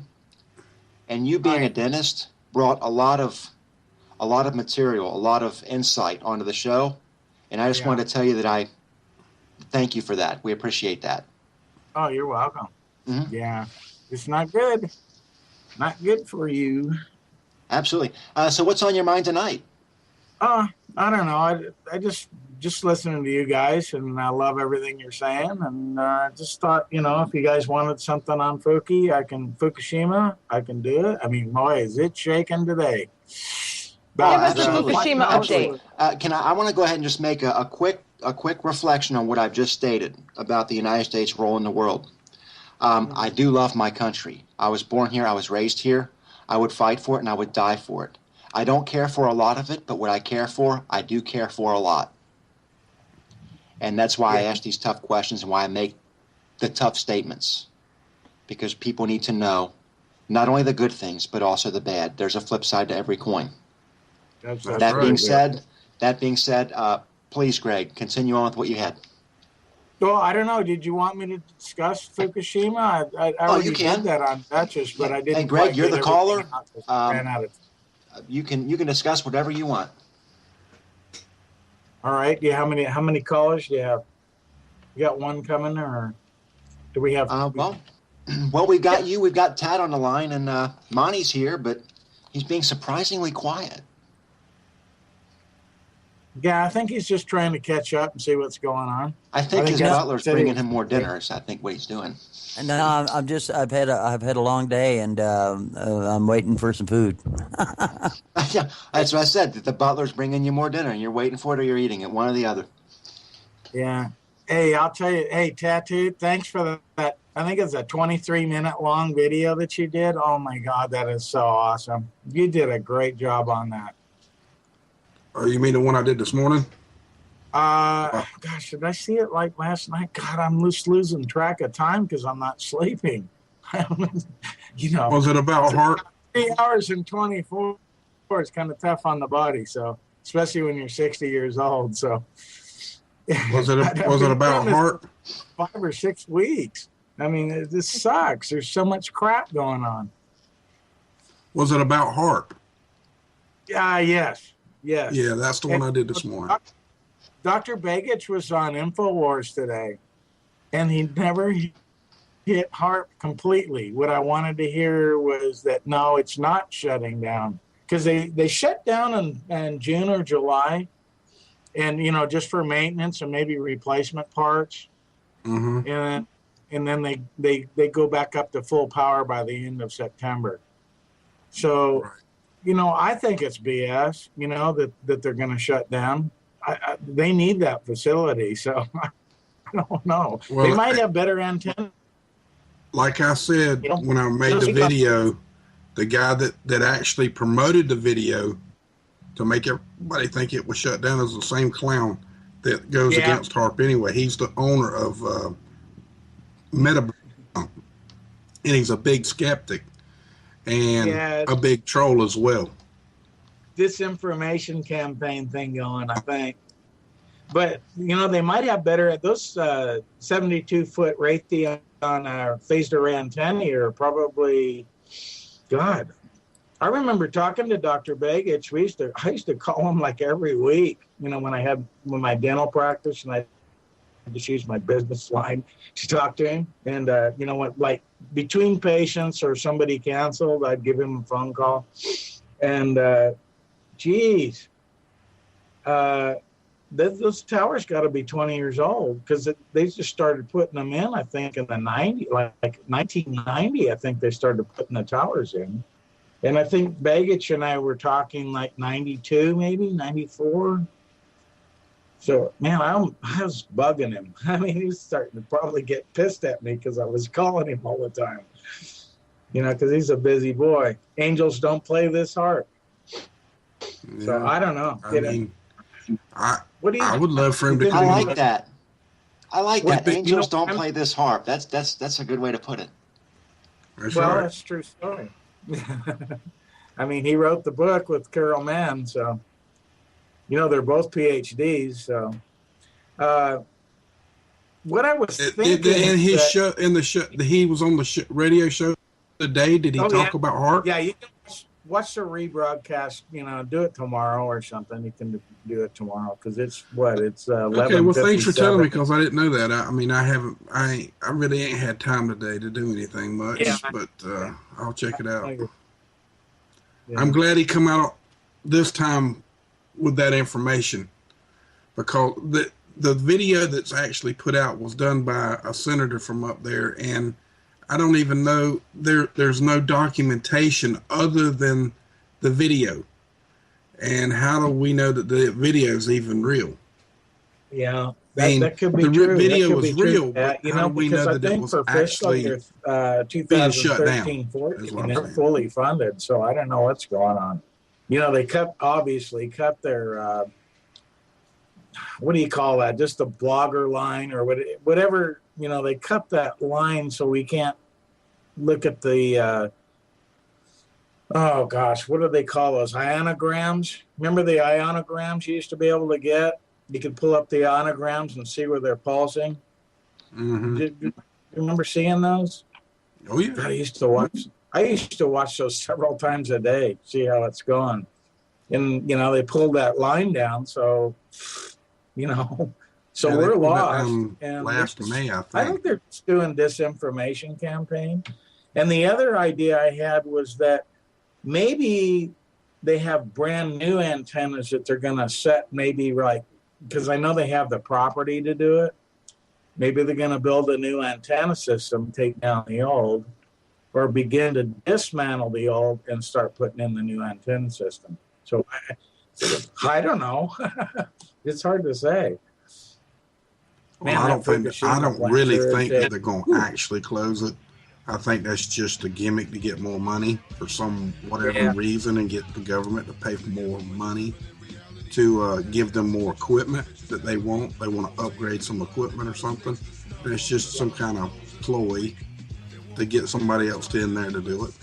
and you being a dentist brought a lot of material, a lot of insight onto the show, and I just wanted to tell you that I thank you for that. We appreciate that. Oh, you're welcome. Mhm. Yeah, it's not good. Not good for you. Absolutely. So what's on your mind tonight? I don't know. I just listening to you guys, and I love everything you're saying. And just thought, if you guys wanted something on Fukushima, I can do it. I mean, boy, is it shaking today. Give us a absolutely. Fukushima Absolutely. update. I want to go ahead and just make a quick reflection on what I've just stated about the United States' role in the world. I do love my country. I was born here. I was raised here. I would fight for it, and I would die for it. I don't care for a lot of it, but what I care for, I do care for a lot. And that's why I ask these tough questions and why I make the tough statements. Because people need to know not only the good things, but also the bad. There's a flip side to every coin. That's That right. being said, please, Greg, continue on with what you had. Well, I don't know. Did you want me to discuss Fukushima? I already you can. did that on Duchess, but I didn't. Hey, Greg, quite you're get the caller. everything out 'cause I ran out of time. You can discuss whatever you want. All right. Yeah. How many callers do you have? You got one coming, or do we have? Well, we've got you. We've got Tad on the line, and Monty's here, but he's being surprisingly quiet. Yeah, I think he's just trying to catch up and see what's going on. I think his that's- butler's bringing him more dinners. I think what he's doing. No, I've had a long day, and I'm waiting for some food. Yeah, that's what I said. That the butler's bringing you more dinner, and you're waiting for it or you're eating it, one or the other. Yeah. Hey, I'll tell you. Hey, Tattoo, thanks for that. I think it's a 23-minute long video that you did. Oh my God, that is so awesome. You did a great job on that. Oh, you mean the one I did this morning? Gosh, did I see it like last night? God, I'm just losing track of time because I'm not sleeping. Was it about heart? 3 hours and 24 is kind of tough on the body. So, especially when you're 60 years old. So, Was it about heart? 5 or 6 weeks. I mean, this sucks. There's so much crap going on. Was it about heart? Yes. Yes. Yeah, that's the one I did this morning. Dr. Begich was on InfoWars today, and he never hit heart completely. What I wanted to hear was that, no, it's not shutting down. Because they shut down in June or July, and, just for maintenance and maybe replacement parts. Mm-hmm. And and then they go back up to full power by the end of September. So, Right. you know, I think it's BS, you know, that they're going to shut down. They need that facility, so I don't know. Well, they might have better antennas. Like I said, You know, when I made the video, the guy that actually promoted the video to make everybody think it was shut down is the same clown that goes against HARP anyway. He's the owner of Meta, and he's a big skeptic and a big troll as well. Disinformation campaign thing going, I think. But, you know, they might have better at those 72-foot Raytheon phased array antennae are probably, God. I remember talking to Dr. Begich. I used to call him like every week, you know, when my dental practice, and I just used my business line to talk to him. And, you know what, like between patients or somebody canceled, I'd give him a phone call. And, geez, those towers got to be 20 years old, because they just started putting them in, I think, in the 90s, like 1990, I think they started putting the towers in. And I think Begich and I were talking like 92, maybe 94. So, man, I was bugging him. I mean, he was starting to probably get pissed at me because I was calling him all the time. You know, because he's a busy boy. Angels don't play this hard. Yeah. So I don't know. I would love for him to I come. like that. I like that. But, Angels don't play this harp. That's a good way to put it. That's Well, right. that's a true story. I mean, he wrote the book with Carol Mann, so, you know, they're both PhDs. So, what I was thinking, in his show, he was on the radio show today. Did he talk about HARP? Yeah, you can watch the rebroadcast. You know, do it tomorrow or something. You can do it tomorrow because it's 11:57. Okay, well, thanks for telling me, because I didn't know that. I mean, I really ain't had time today to do anything much, but I'll check it out. Yeah. I'm glad he come out this time with that information, because the video that's actually put out was done by a senator from up there, and I don't even know, there's no documentation other than the video. And how do we know that the video is even real? Yeah, mean, that could be the true. video That could was be true. real, but You how know, do we because know I that it think was for fiscal actually year being shut down, 2013-14, is what I'm they're saying. fully funded. So I don't know what's going on. You know, they obviously cut their what do you call that? Just the blogger line or whatever. You know, they cut that line so we can't look at the. Oh gosh, what do they call those? Ionograms? Remember the ionograms you used to be able to get? You could pull up the ionograms and see where they're pulsing. Mm-hmm. Do you remember seeing those? Oh yeah. God, I used to watch those several times a day, see how it's going. And you know, they pulled that line down, so you know, so Yeah, they we're pulled that lost. down And last May, I I think they're just doing disinformation campaign. And the other idea I had was that maybe they have brand new antennas that they're going to set, maybe like, because I know they have the property to do it. Maybe they're going to build a new antenna system, take down the old, or begin to dismantle the old and start putting in the new antenna system. So I don't know. It's hard to say. Well, Man, I that don't Fukushima really plant think sure that they're going to actually close it. I think that's just a gimmick to get more money for some whatever reason, and get the government to pay for more money to give them more equipment that they want. They want to upgrade some equipment or something. And it's just some kind of ploy to get somebody else in there to do it.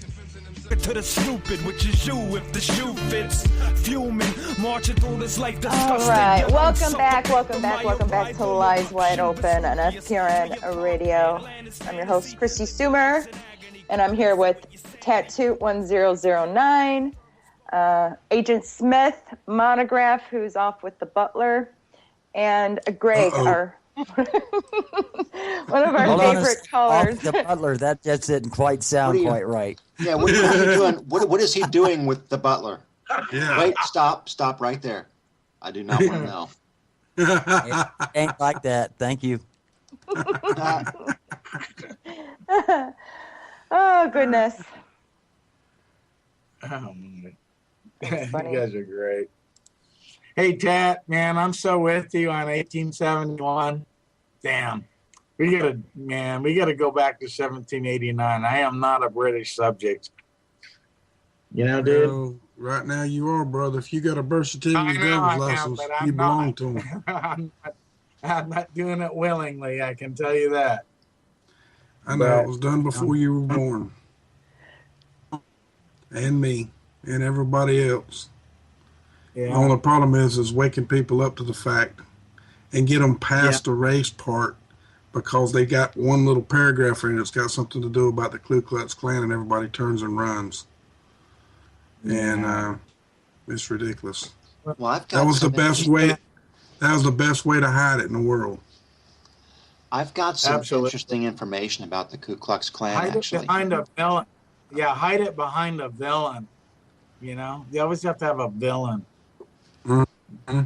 To the stupid, which is you if the shoe fits. Fuming, marching through this life disgusting. All right, welcome back to Lies Wide Open on FPRN Radio. I'm your host, Christy Sumer, and I'm here with Tattoo 1009, Agent Smith, Monograph, who's off with the butler, and Greg, our one of our favorite callers. The butler, that just didn't quite sound quite right. Yeah, what are you doing? What is he doing with the butler? Yeah. Wait, stop right there. I do not want to know. It ain't like that. Thank you. Oh, goodness. You funny. guys are great. Hey, Tat, man, I'm so with you on 1871. Damn. We gotta go back to 1789. I am not a British subject. You know, dude? Well, right now you are, brother. If you got a birth certificate I and know driver's I am, license, but you I'm belong not. to them. I'm not doing it willingly, I can tell you that. I know it But was done before you were born. And me. And everybody else. The yeah. only problem is waking people up to the fact and get them past the race part, because they got one little paragraph in it that's got something to do about the Ku Klux Klan, and everybody turns and runs. And it's ridiculous. Well, I've That got was the some best interest. way. That was the best way to hide it in the world. I've got some Absolutely. interesting information about the Ku Klux Klan, Hide it actually. behind a villain. Yeah, hide it behind a villain. You know, you always have to have a villain. Mm-hmm.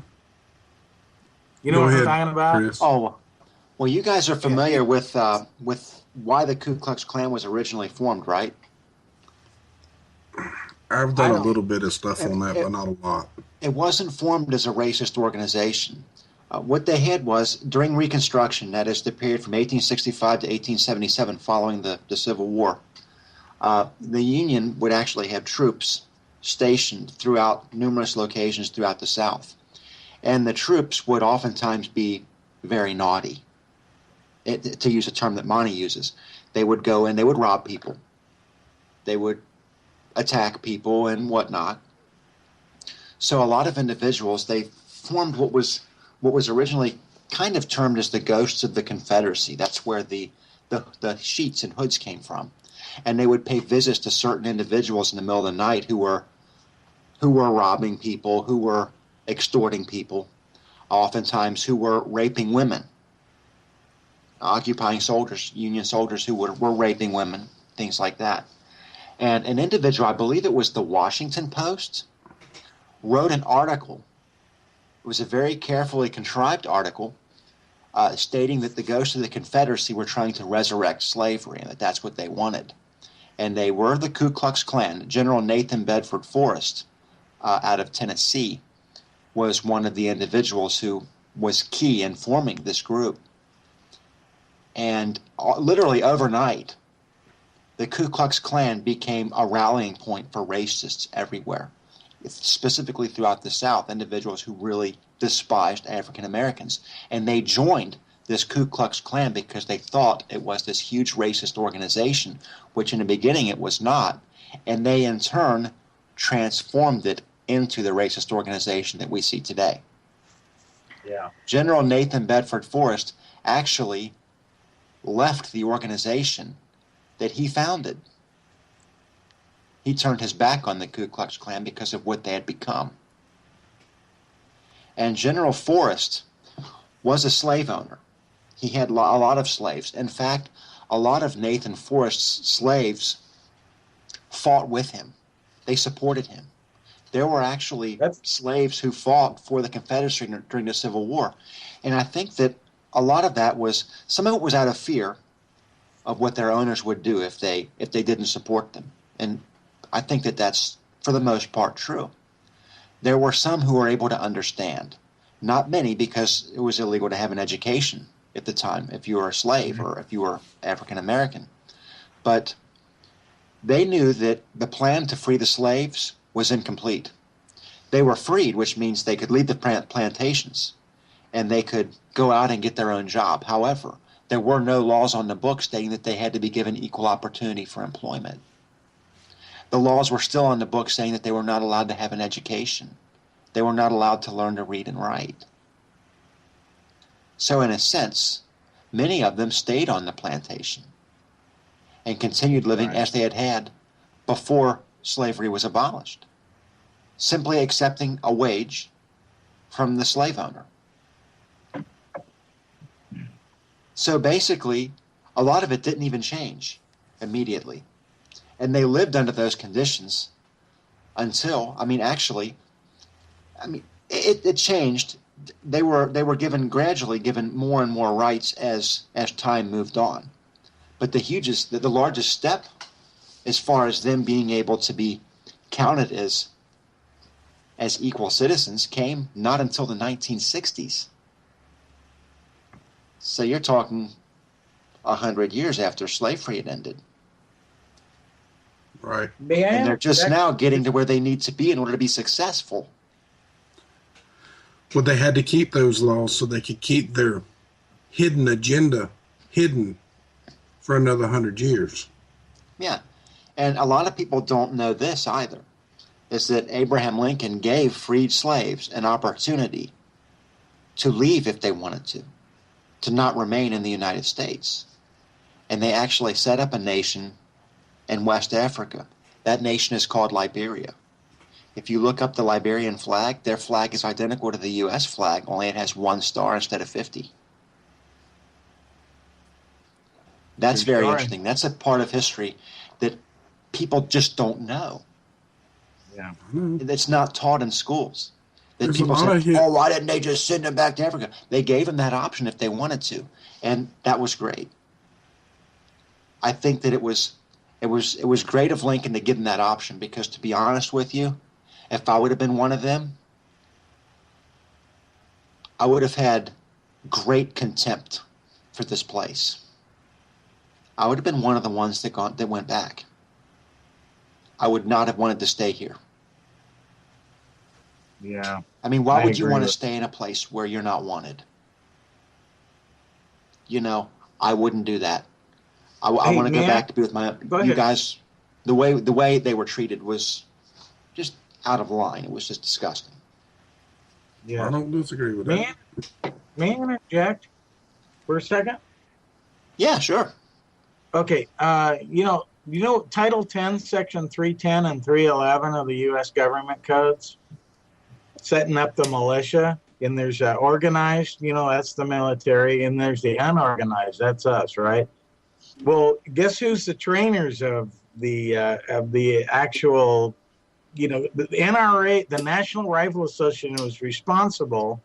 You know Go what ahead, I'm talking about? Chris. Oh, well, you guys are familiar with why the Ku Klux Klan was originally formed, right? I've done a little bit of stuff on that, but not a lot. It wasn't formed as a racist organization. What they had was, during Reconstruction, that is the period from 1865 to 1877 following the Civil War, the Union would actually have troops stationed throughout numerous locations throughout the South. And the troops would oftentimes be very naughty, to use a term that Monty uses. They would go and they would rob people. They would attack people and whatnot. So a lot of individuals, they formed what was originally kind of termed as the Ghosts of the Confederacy. That's where the sheets and hoods came from. And they would pay visits to certain individuals in the middle of the night who were robbing people, who were extorting people, oftentimes who were raping women, occupying soldiers, Union soldiers who were raping women, things like that. And an individual, I believe it was the Washington Post, wrote an article. It was a very carefully contrived article stating that the Ghosts of the Confederacy were trying to resurrect slavery and that that's what they wanted. And they were the Ku Klux Klan. General Nathan Bedford Forrest out of Tennessee was one of the individuals who was key in forming this group. And literally overnight, the Ku Klux Klan became a rallying point for racists everywhere, specifically throughout the South, individuals who really despised African Americans. And they joined this Ku Klux Klan because they thought it was this huge racist organization, which in the beginning it was not. And they in turn transformed it into the racist organization that we see today. Yeah. General Nathan Bedford Forrest actually left the organization that he founded. He turned his back on the Ku Klux Klan because of what they had become. And General Forrest was a slave owner. He had a lot of slaves. In fact, a lot of Nathan Forrest's slaves fought with him. They supported him. There were actually slaves who fought for the Confederacy during the Civil War. And I think that a lot of that was, some of it was out of fear of what their owners would do if they didn't support them. And I think that that's, for the most part, true. There were some who were able to understand. Not many, because it was illegal to have an education at the time if you were a slave or if you were African American. But they knew that the plan to free the slaves was incomplete. They were freed, which means they could leave the plantations and they could go out and get their own job. However, there were no laws on the books stating that they had to be given equal opportunity for employment. The laws were still on the books saying that they were not allowed to have an education. They were not allowed to learn to read and write. So in a sense, many of them stayed on the plantation and continued living as they had before slavery was abolished, simply accepting a wage from the slave owner. So basically, a lot of it didn't even change immediately. And they lived under those conditions until, it changed. They were gradually given more and more rights as time moved on. But the largest step as far as them being able to be counted as equal citizens came not until the 1960s. So you're talking 100 years after slavery had ended. Right. And they're just now getting to where they need to be in order to be successful. Well, they had to keep those laws so they could keep their hidden agenda hidden for another 100 years. Yeah. And a lot of people don't know this either, is that Abraham Lincoln gave freed slaves an opportunity to leave if they wanted to not remain in the United States. And they actually set up a nation in West Africa. That nation is called Liberia. If you look up the Liberian flag, their flag is identical to the U.S. flag, only it has 1 star instead of 50. That's very interesting. That's a part of history that people just don't know. Yeah. It's not taught in schools. That There's people a lot say, of oh, why didn't they just send them back to Africa? They gave them that option if they wanted to. And that was great. I think that it was great of Lincoln to give them that option, because to be honest with you, if I would have been one of them, I would have had great contempt for this place. I would have been one of the ones that went back. I would not have wanted to stay here. Yeah. I mean, why would you agree want to with- stay in a place where you're not wanted? You know, I wouldn't do that. I Hey, want to go man, back to be with go you ahead. guys. The way they were treated was just out of line. It was just disgusting. Yeah. I don't disagree with May I interject for a second? Yeah, sure. Okay. You know, Title 10, Section 310 and 311 of the U.S. government codes, setting up the militia. And there's organized, that's the military, and there's the unorganized, that's us, right? Well, guess who's the trainers of the actual, the NRA, the National Rifle Association, was responsible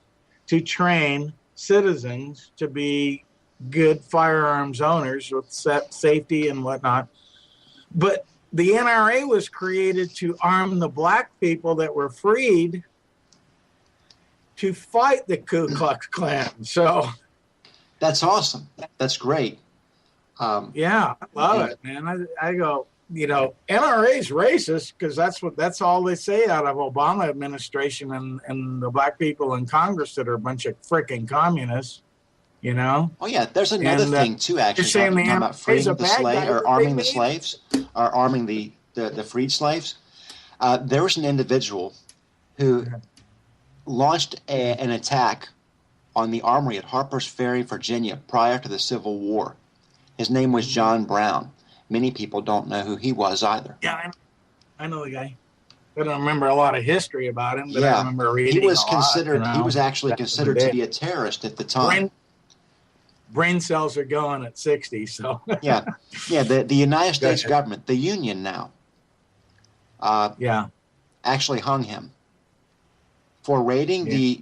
to train citizens to be good firearms owners with safety and whatnot. But the NRA was created to arm the black people that were freed to fight the Ku Klux Klan. So That's awesome. That's great. yeah, I love it, man. I go, NRA's racist because that's all they say out of Obama administration and the black people in Congress that are a bunch of freaking communists. Oh yeah, there's another thing too. Actually, you're saying talking the about NRA freeing is a the bad slave guy, or what they arming the mean? slaves, or arming the freed slaves. There was an individual who launched an attack on the armory at Harper's Ferry, Virginia, prior to the Civil War. His name was John Brown. Many people don't know who he was either. Yeah, I know the guy. I don't remember a lot of history about him, but Yeah. I remember reading He was a lot, considered. He was actually back in the considered to day. be a terrorist at the time. Brain cells are going at 60, so Yeah. The United Go States ahead. government, the Union now, yeah. actually hung him for raiding the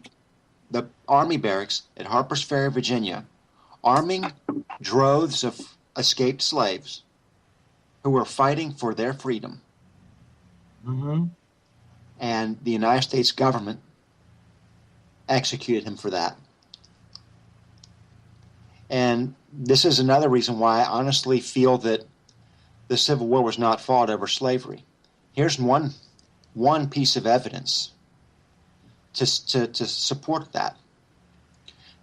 Army barracks at Harper's Ferry, Virginia, arming droves of escaped slaves who were fighting for their freedom. Mm-hmm. And the United States government executed him for that. And this is another reason why I honestly feel that the Civil War was not fought over slavery. Here's one piece of evidence to support that.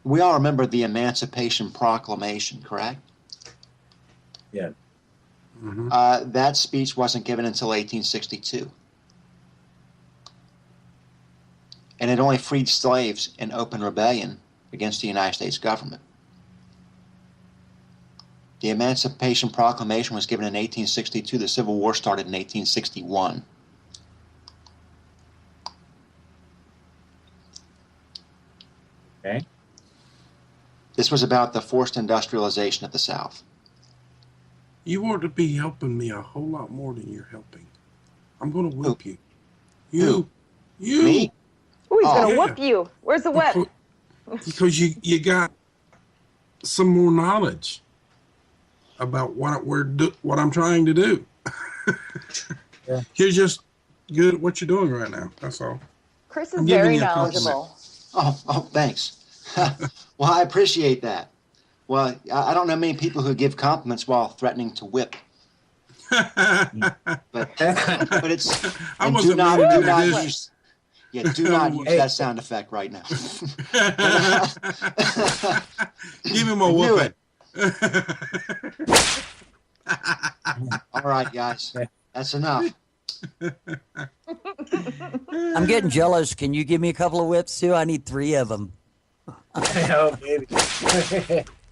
We all remember the Emancipation Proclamation, correct? Yeah. Mm-hmm. That speech wasn't given until 1862. And it only freed slaves in open rebellion against the United States government. The Emancipation Proclamation was given in 1862. The Civil War started in 1861. Okay. This was about the forced industrialization of the South. You ought to be helping me a whole lot more than you're helping. I'm going to whip you. You. Me? Ooh, he's Oh, gonna yeah. whoop you. Where's the whip? Because you got some more knowledge. about what I'm trying to do. Yeah. You're just good at what you're doing right now. That's all. Chris I'm is giving very you a compliment. knowledgeable. Oh, thanks. Well, I appreciate that. Well, I don't know many people who give compliments while threatening to whip. But it's I and wasn't meaning do to not dish. use do not use that sound effect right now. Give him a I knew whooping. it. All right, guys, that's enough. I'm getting jealous. Can you give me a couple of whips too? I need 3 of them. Oh, baby.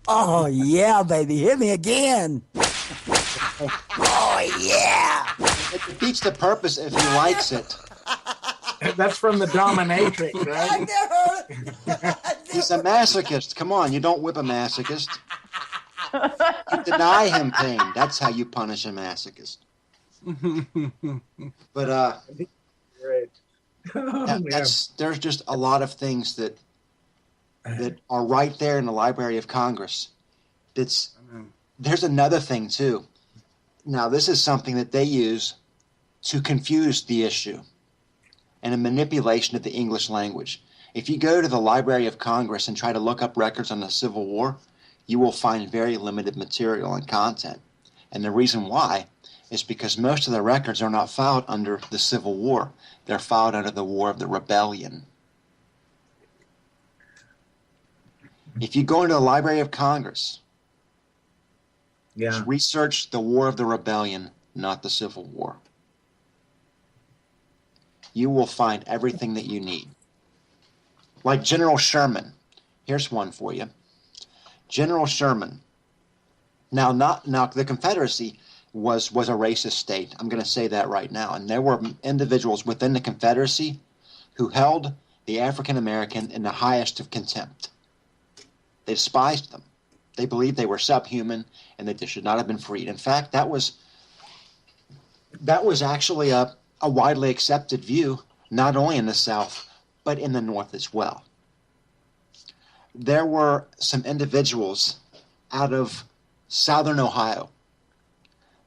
Oh yeah, baby, hit me again. Oh yeah. It defeats the purpose if he likes it. That's from the dominatrix, right? He's a masochist. Come on, you don't whip a masochist. You deny him pain. That's how you punish a masochist. But Great. Oh, there's just a lot of things that are right there in the Library of Congress. There's another thing too. Now, this is something that they use to confuse the issue and a manipulation of the English language. If you go to the Library of Congress and try to look up records on the Civil War, you will find very limited material and content. And the reason why is because most of the records are not filed under the Civil War. They're filed under the War of the Rebellion. If you go into the Library of Congress, Yeah. research the War of the Rebellion, not the Civil War. You will find everything that you need. Like General Sherman. Here's one for you. General Sherman. Now the Confederacy was a racist state. I'm going to say that right now. And there were individuals within the Confederacy who held the African American in the highest of contempt. They despised them. They believed they were subhuman and that they should not have been freed. In fact, that was actually a widely accepted view, not only in the South, but in the North as well. There were some individuals out of Southern Ohio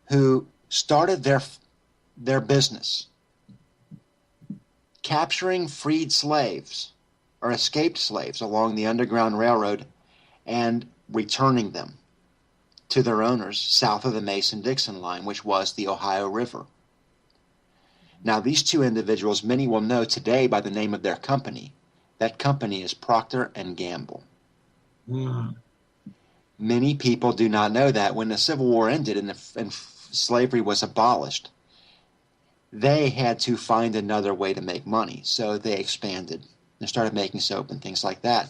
who started their business capturing freed slaves or escaped slaves along the Underground Railroad and returning them to their owners south of the Mason-Dixon line, which was the Ohio River. Now, these two individuals, many will know today by the name of their company. That company is Procter & Gamble. Mm. Many people do not know that when the Civil War ended and slavery was abolished, they had to find another way to make money. So they expanded and started making soap and things like that.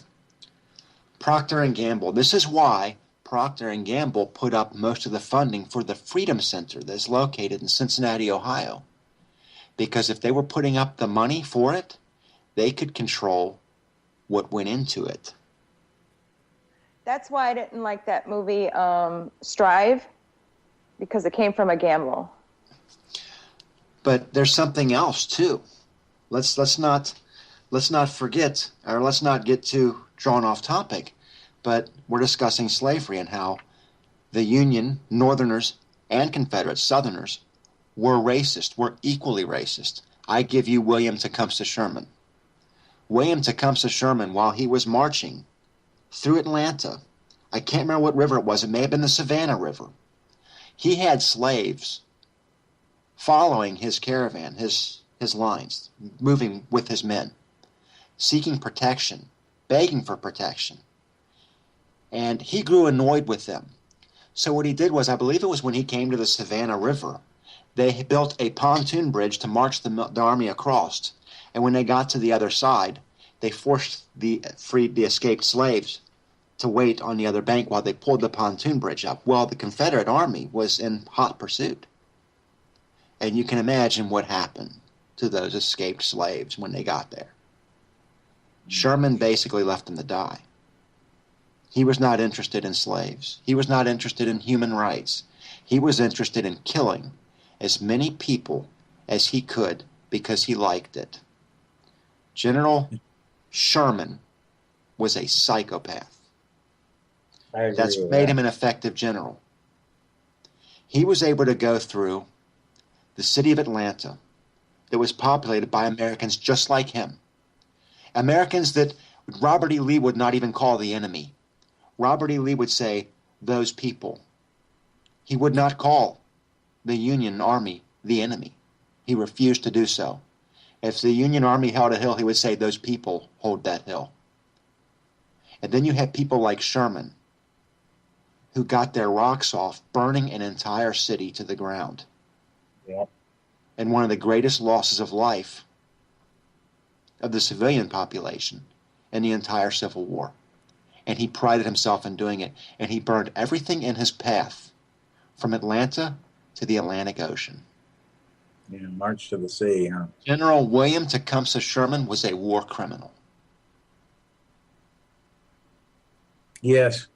Procter & Gamble. This is why Procter & Gamble put up most of the funding for the Freedom Center that's located in Cincinnati, Ohio. Because if they were putting up the money for it, they could control what went into it. That's why I didn't like that movie, Strive, because it came from a gamble. But there's something else too. Let's not forget, or let's not get too drawn off topic. But we're discussing slavery and how the Union, Northerners, and Confederates, Southerners, were racist, were equally racist. I give you William Tecumseh Sherman. William Tecumseh Sherman, while he was marching through Atlanta, I can't remember what river it was, it may have been the Savannah River, he had slaves following his caravan, his lines, moving with his men, seeking protection, begging for protection. And he grew annoyed with them. So what he did was, I believe it was when he came to the Savannah River, they built a pontoon bridge to march the army across. And when they got to the other side, they forced the escaped slaves to wait on the other bank while they pulled the pontoon bridge up. Well, the Confederate army was in hot pursuit. And you can imagine what happened to those escaped slaves when they got there. Sherman basically left them to die. He was not interested in slaves. He was not interested in human rights. He was interested in killing as many people as he could because he liked it. General Sherman was a psychopath. I agree That's with made that. him an effective general. he was able to go through the city of Atlanta that was populated by Americans just like him. Americans that Robert E. Lee would not even call the enemy. Robert E. Lee would say, those people. He would not call the Union Army the enemy. He refused to do so. If the Union Army held a hill, he would say, those people hold that hill. And then you had people like Sherman, who got their rocks off, burning an entire city to the ground. Yep. And one of the greatest losses of life of the civilian population in the entire Civil War. And he prided himself in doing it. And he burned everything in his path from Atlanta to the Atlantic Ocean. Yeah, March to the Sea, huh? General William Tecumseh Sherman was a war criminal. Yes.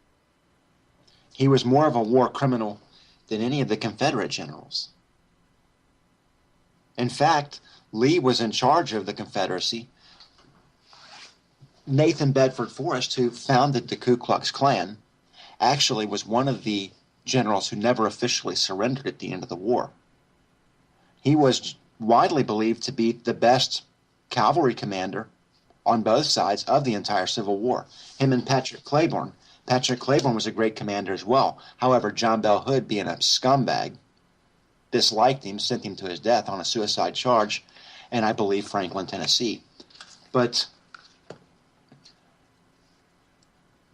He was more of a war criminal than any of the Confederate generals. In fact, Lee was in charge of the Confederacy. Nathan Bedford Forrest, who founded the Ku Klux Klan, actually was one of the generals who never officially surrendered at the end of the war. He was widely believed to be the best cavalry commander on both sides of the entire Civil War. Him and Patrick Claiborne. Patrick Claiborne was a great commander as well. However, John Bell Hood, being a scumbag, disliked him, sent him to his death on a suicide charge, and I believe Franklin, Tennessee. But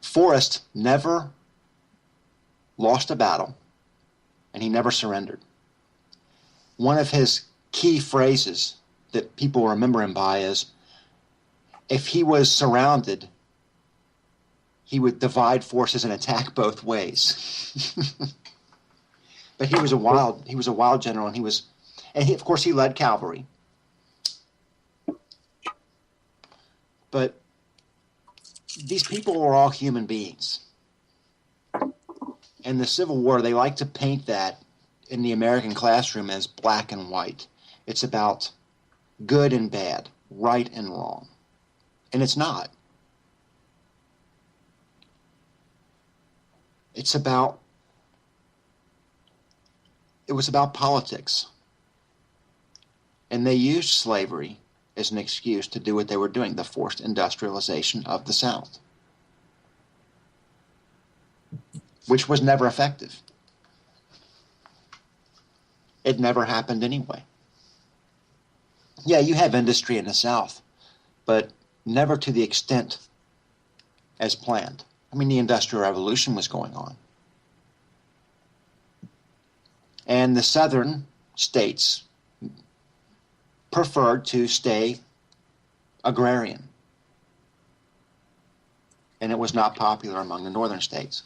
Forrest never lost a battle, and he never surrendered. One of his key phrases that people remember him by is, if he was surrounded, he would divide forces and attack both ways. But he was a wild general, and of course he led cavalry. But these people were all human beings. In the Civil War, they like to paint that in the American classroom as black and white. It's about good and bad, right and wrong. And it's not. It was about politics. And they used slavery as an excuse to do what they were doing, the forced industrialization of the South, which was never effective. It never happened anyway. Yeah, you have industry in the South, but never to the extent as planned. I mean, the Industrial Revolution was going on. And the southern states preferred to stay agrarian. And it was not popular among the northern states.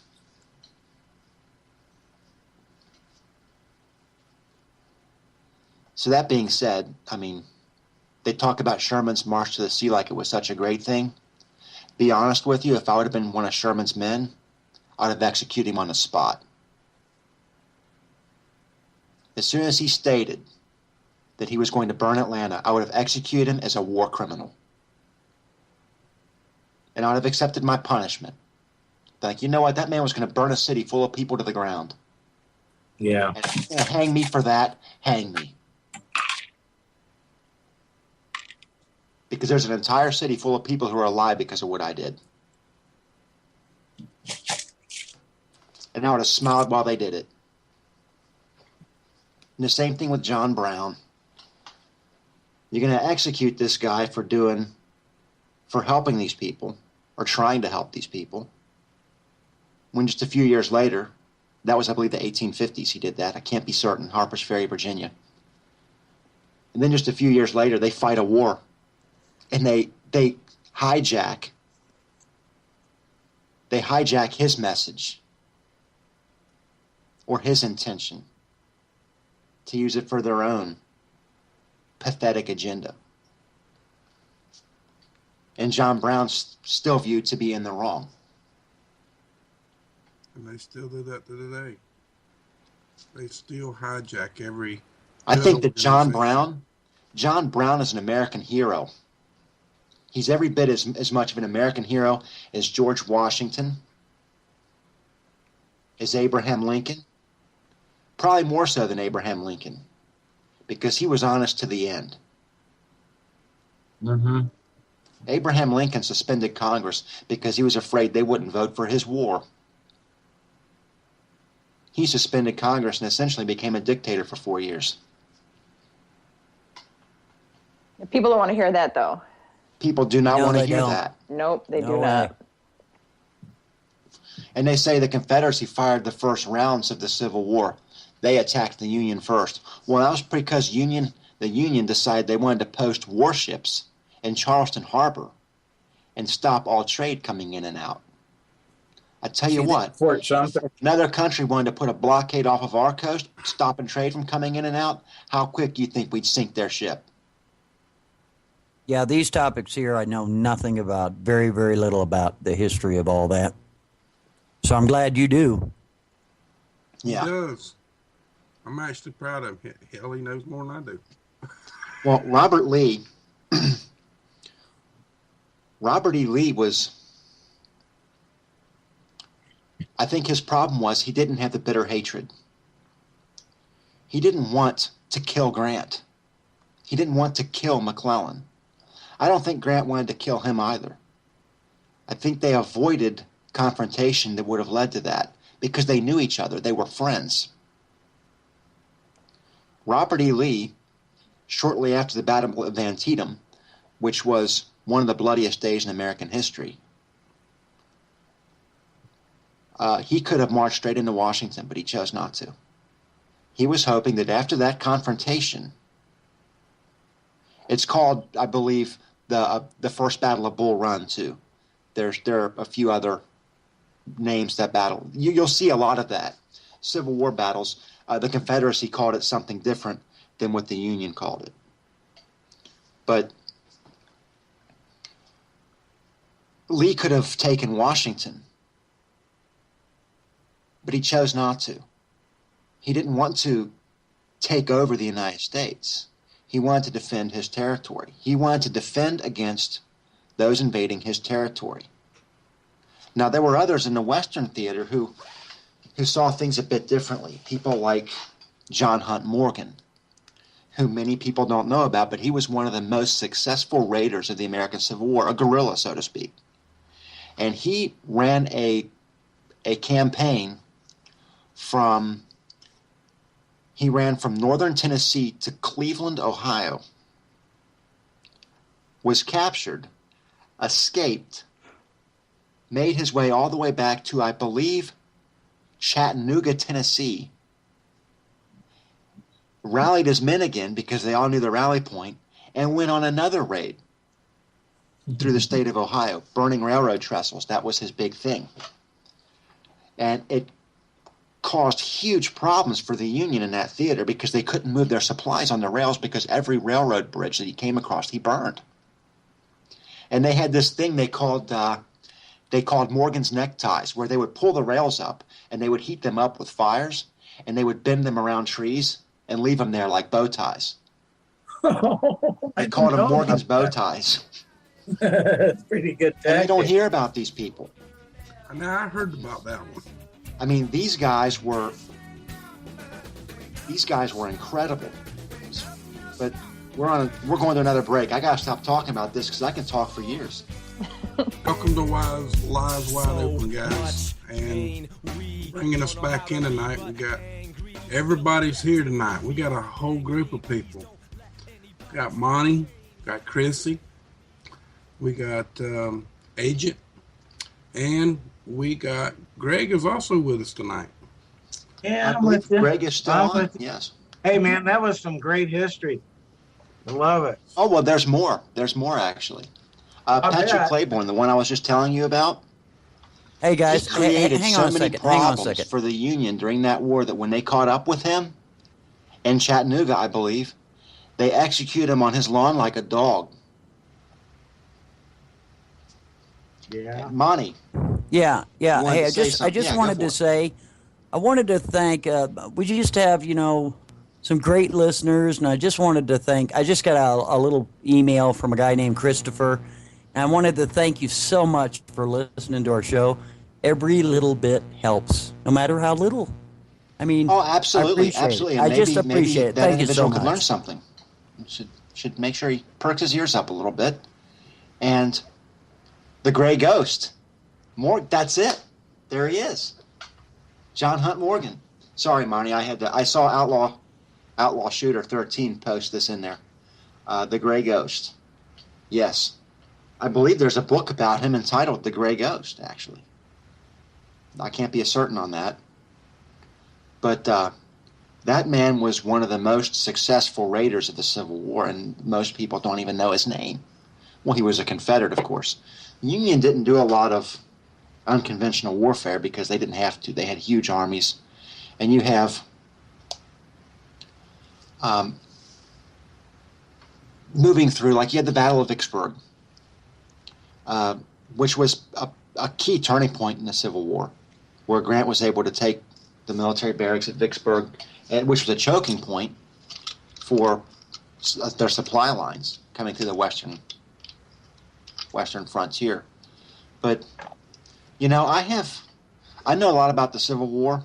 So that being said, I mean, they talk about Sherman's march to the sea like it was such a great thing. Be honest with you, if I would have been one of Sherman's men, I'd have executed him on the spot. As soon as he stated that he was going to burn Atlanta, I would have executed him as a war criminal. And I would have accepted my punishment. Like, you know what? That man was going to burn a city full of people to the ground. Yeah. And if you're going to hang me for that, hang me. Because there's an entire city full of people who are alive because of what I did. And I would have smiled while they did it. And the same thing with John Brown. You're going to execute this guy for helping these people, or trying to help these people. When just a few years later, that was, I believe, the 1850s he did that. I can't be certain. Harper's Ferry, Virginia. And then just a few years later, they fight a war. And they hijack his message or his intention to use it for their own pathetic agenda. And John Brown's still viewed to be in the wrong. And they still do that to today. They still hijack every... I think that John Brown is an American hero. He's every bit as much of an American hero as George Washington, as Abraham Lincoln, Probably more so than Abraham Lincoln, because he was honest to the end. Mm-hmm. Abraham Lincoln suspended Congress because he was afraid they wouldn't vote for his war. He suspended Congress and essentially became a dictator for 4 years. People don't want to hear that, though. People do not No, want to they hear don't. that. Nope, they No do way. not. And they say the Confederacy fired the first rounds of the Civil War. They attacked the Union first. Well, that was because the Union decided they wanted to post warships in Charleston Harbor and stop all trade coming in and out. I tell you what, Fort Sumter. another country wanted to put a blockade off of our coast, stopping trade from coming in and out. How quick do you think we'd sink their ship? Yeah, these topics here I know nothing about, very, very little about the history of all that. So I'm glad you do. Yeah. He does. I'm actually proud of him. Hell, he knows more than I do. Well, Robert E. Lee was, I think his problem was he didn't have the bitter hatred. He didn't want to kill Grant. He didn't want to kill McClellan. I don't think Grant wanted to kill him either. I think they avoided confrontation that would have led to that because they knew each other. They were friends. Robert E. Lee, shortly after the Battle of Antietam, which was one of the bloodiest days in American history, he could have marched straight into Washington, but he chose not to. He was hoping that after that confrontation, it's called, I believe, the First Battle of Bull Run, too. There are a few other names that battle. You'll see a lot of that. Civil War battles. The Confederacy called it something different than what the Union called it. But Lee could have taken Washington, but he chose not to. He didn't want to take over the United States. He wanted to defend his territory. He wanted to defend against those invading his territory. Now, there were others in the Western theater who saw things a bit differently. People like John Hunt Morgan, who many people don't know about, but he was one of the most successful raiders of the American Civil War, a guerrilla, so to speak. And he ran a campaign from northern Tennessee to Cleveland, Ohio, was captured, escaped, made his way all the way back to, I believe, Chattanooga, Tennessee, rallied his men again because they all knew the rally point, and went on another raid through the state of Ohio, burning railroad trestles. That was his big thing. And it caused huge problems for the Union in that theater because they couldn't move their supplies on the rails because every railroad bridge that he came across, he burned. And they had this thing they called Morgan's neckties, where they would pull the rails up and they would heat them up with fires and they would bend them around trees and leave them there like bow ties. They called them Morgan's bow ties. That's pretty good tactic. And they don't hear about these people. Now, I heard about that one. I mean, these guys were incredible. But we're going to another break. I gotta stop talking about this because I can talk for years. Welcome to Lives Wide Open, guys. And bringing us back in tonight, we got everybody's here tonight. We got a whole group of people. We got Monty, got Chrissy, we got Agent, and we got Greg is also with us tonight. Yeah, I I'm with believe you. Greg is still I'm on. with you. Yes. Hey, man, that was some great history. I love it. Oh, well, there's more. There's more, actually. Patrick bet. Claiborne, the one I was just telling you about, Hey guys, he created hang so on a many second. Hang on a problems second. for the Union during that war that when they caught up with him in Chattanooga, I believe, they executed him on his lawn like a dog. Yeah. Monty. Yeah. You wanted Hey, to I say just something? Yeah, go wanted for to it. say, I wanted to thank. We just have some great listeners, and I just wanted to thank. I just got a little email from a guy named Christopher, and I wanted to thank you so much for listening to our show. Every little bit helps, no matter how little. I mean, Oh, I absolutely, appreciate absolutely. it. And I just maybe appreciate it. that Thank you so individual could learn much. something. Should make sure he perks his ears up a little bit. And the Gray Ghost. That's it. There he is. John Hunt Morgan. Sorry, Marnie, I saw Outlaw Shooter 13 post this in there. The Gray Ghost. Yes. I believe there's a book about him entitled The Gray Ghost, actually. I can't be certain on that. But that man was one of the most successful raiders of the Civil War, and most people don't even know his name. Well, he was a Confederate, of course. The Union didn't do a lot of unconventional warfare because they didn't have to. They had huge armies. And you have moving through, like you had the Battle of Vicksburg, which was a key turning point in the Civil War, where Grant was able to take the military barracks at Vicksburg, which was a choking point for their supply lines coming through the western frontier. But you know, I know a lot about the Civil War,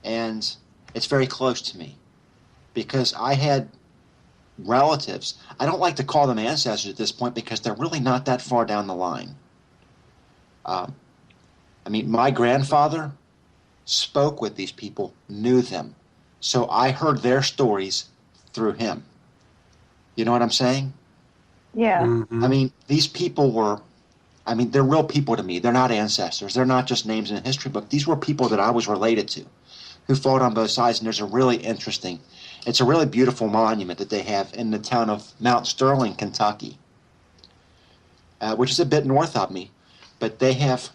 and it's very close to me because I had relatives. I don't like to call them ancestors at this point because they're really not that far down the line. I mean, my grandfather spoke with these people, knew them. So I heard their stories through him. You know what I'm saying? Yeah. Mhm. I mean, these people they're real people to me. They're not ancestors. They're not just names in a history book. These were people that I was related to who fought on both sides. And it's a really beautiful monument that they have in the town of Mount Sterling, Kentucky, which is a bit north of me. But they have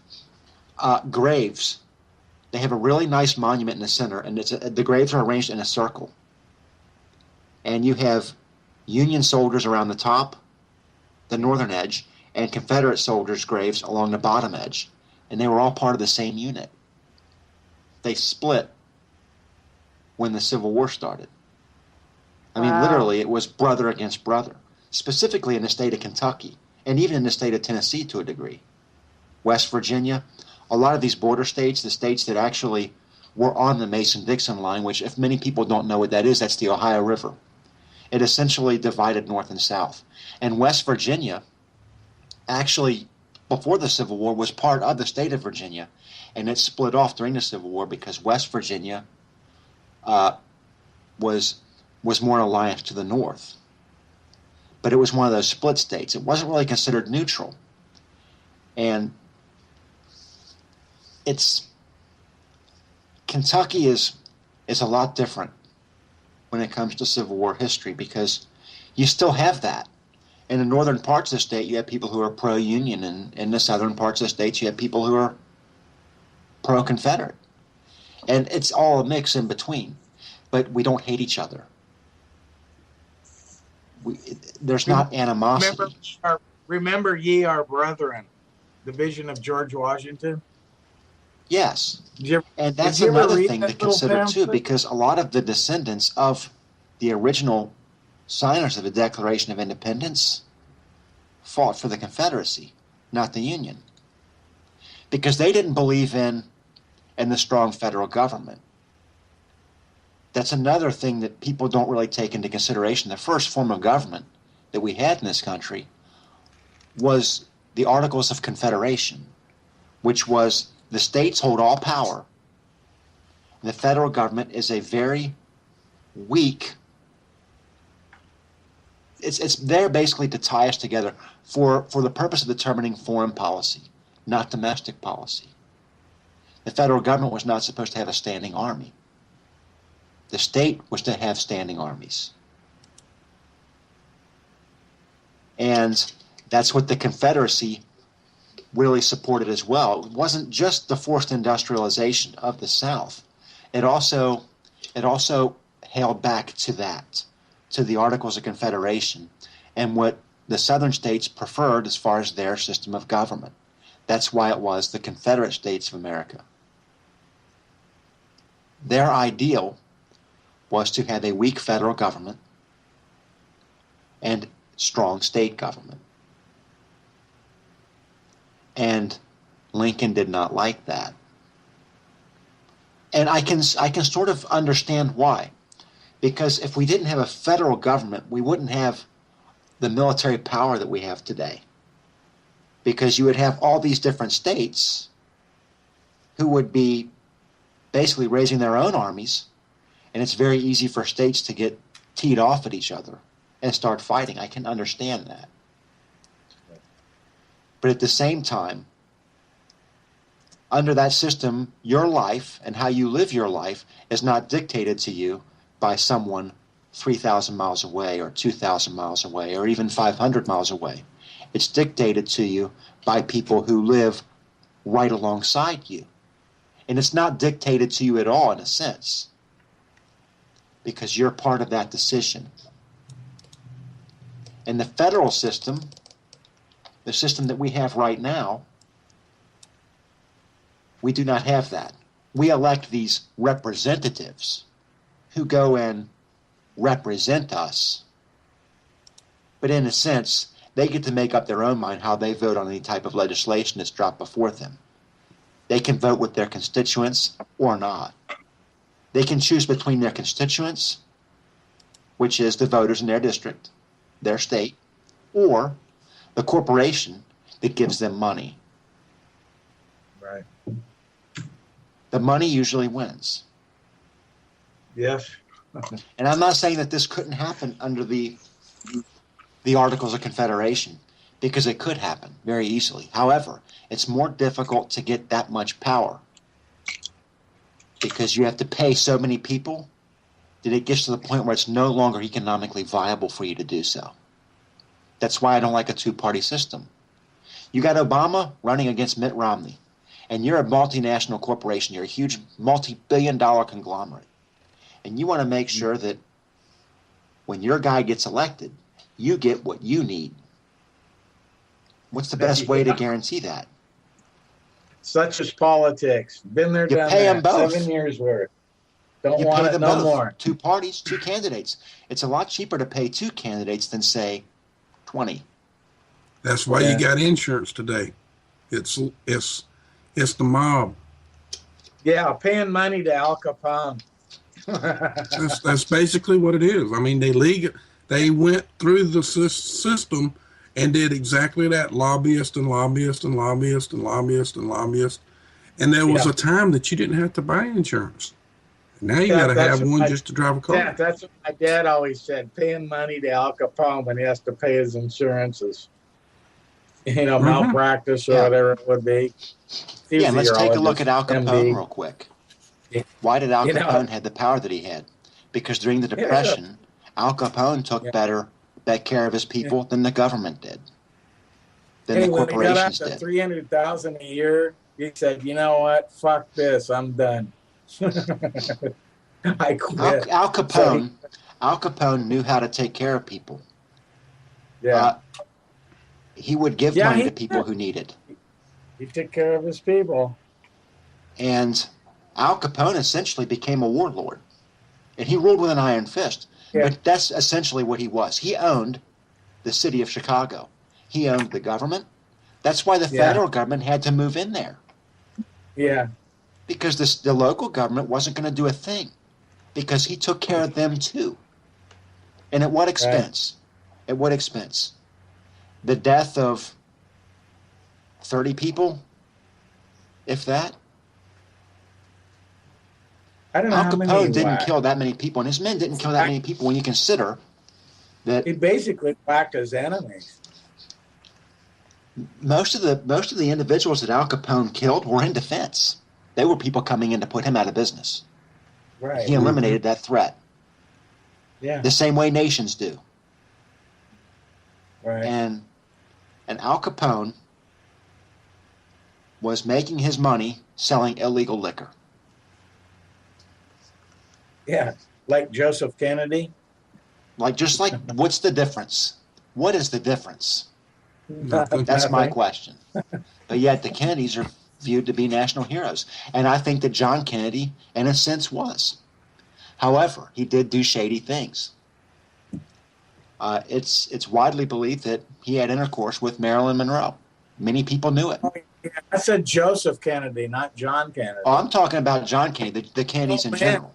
graves. They have a really nice monument in the center, and the graves are arranged in a circle. And you have Union soldiers around the top, the northern edge, and Confederate soldiers' graves along the bottom edge. And they were all part of the same unit. They split when the Civil War started. I mean, literally, it was brother against brother, specifically in the state of Kentucky, and even in the state of Tennessee to a degree. West Virginia, a lot of these border states, the states that actually were on the Mason-Dixon line, which if many people don't know what that is, that's the Ohio River. It essentially divided North and South. And West Virginia, actually, before the Civil War, was part of the state of Virginia, and it split off during the Civil War because West Virginia was more in alliance to the North. But it was one of those split states. It wasn't really considered neutral. And Kentucky is a lot different when it comes to Civil War history because you still have that. In the northern parts of the state, you have people who are pro-Union, and in the southern parts of the state, you have people who are pro-Confederate. And it's all a mix in between, but we don't hate each other. There's not animosity. Remember ye our brethren, the vision of George Washington? Yes. And that's did you ever another read thing that to little consider, too, pamphlet? because a lot of the descendants of the original signers of the Declaration of Independence fought for the Confederacy, not the Union, because they didn't believe in the strong federal government. That's another thing that people don't really take into consideration. The first form of government that we had in this country was the Articles of Confederation, which was the states hold all power. The federal government is a very weak. It's there basically to tie us together for the purpose of determining foreign policy, not domestic policy. The federal government was not supposed to have a standing army. The state was to have standing armies. And that's what the Confederacy really supported as well. It wasn't just the forced industrialization of the South. It also held back to that, to the Articles of Confederation, and what the Southern states preferred as far as their system of government. That's why it was the Confederate States of America. Their ideal was to have a weak federal government and strong state government. And Lincoln did not like that. And I can sort of understand why. Because if we didn't have a federal government, we wouldn't have the military power that we have today. Because you would have all these different states who would be basically raising their own armies, and it's very easy for states to get teed off at each other and start fighting. I can understand that. But at the same time, under that system, your life and how you live your life is not dictated to you by someone 3,000 miles away or 2,000 miles away or even 500 miles away. It's dictated to you by people who live right alongside you. And it's not dictated to you at all in a sense, because you're part of that decision. In the federal system, the system that we have right now, we do not have that. We elect these representatives who go and represent us. But in a sense, they get to make up their own mind how they vote on any type of legislation that's dropped before them. They can vote with their constituents or not. They can choose between their constituents, which is the voters in their district, their state, or the corporation that gives them money. Right. The money usually wins. Yes. And I'm not saying that this couldn't happen under the Articles of Confederation, because it could happen very easily. However, it's more difficult to get that much power because you have to pay so many people that it gets to the point where it's no longer economically viable for you to do so. That's why I don't like a two-party system. You got Obama running against Mitt Romney, and you're a multinational corporation. You're a huge multi-billion-dollar conglomerate. And you want to make sure that when your guy gets elected, you get what you need. What's the best way to guarantee that? Such as politics. Been there, You done pay that. them both. 7 years worth. Don't You want pay it them no both. more. Two parties, two candidates. It's a lot cheaper to pay two candidates than, say, 20. That's why you got insurance today. It's the mob. Yeah, paying money to Al Capone. That's basically what it is. I mean, they went through the system and did exactly that. Lobbyist and lobbyist and lobbyist and lobbyist and lobbyist. And there was a time that you didn't have to buy insurance. Now you got to have one just to drive a car. Yeah, that's what my dad always said, paying money to Al Capone when he has to pay his insurances. You know, malpractice or whatever it would be. Yeah, let's take a look at Al Capone MD. real quick. Why did Al Capone have the power that he had? Because during the Depression, Al Capone took better care of his people than the government did, than the corporations when he got up to did. $300,000 a year, he said, "You know what? Fuck this. I'm done. I quit." Al Capone knew how to take care of people. Yeah. He would give money to people who needed. He took care of his people. And Al Capone essentially became a warlord. And he ruled with an iron fist. Yeah. But that's essentially what he was. He owned the city of Chicago. He owned the government. That's why the federal government had to move in there. Yeah. Because the local government wasn't going to do a thing. Because he took care of them too. And at what expense? Right. At what expense? The death of 30 people, if that. I don't know Al how many Capone didn't kill that many people, and his men didn't kill that many people when you consider that he basically whacked his enemies. Most of the individuals that Al Capone killed were in defense. They were people coming in to put him out of business. Right. He eliminated that threat. Yeah. The same way nations do. Right. And Al Capone was making his money selling illegal liquor. Yeah, like Joseph Kennedy. Just like, what's the difference? What is the difference? Nothing. That's my question. But yet the Kennedys are viewed to be national heroes. And I think that John Kennedy, in a sense, was. However, he did do shady things. It's widely believed that he had intercourse with Marilyn Monroe. Many people knew it. I said Joseph Kennedy, not John Kennedy. Oh, I'm talking about John Kennedy, the Kennedys in man. general.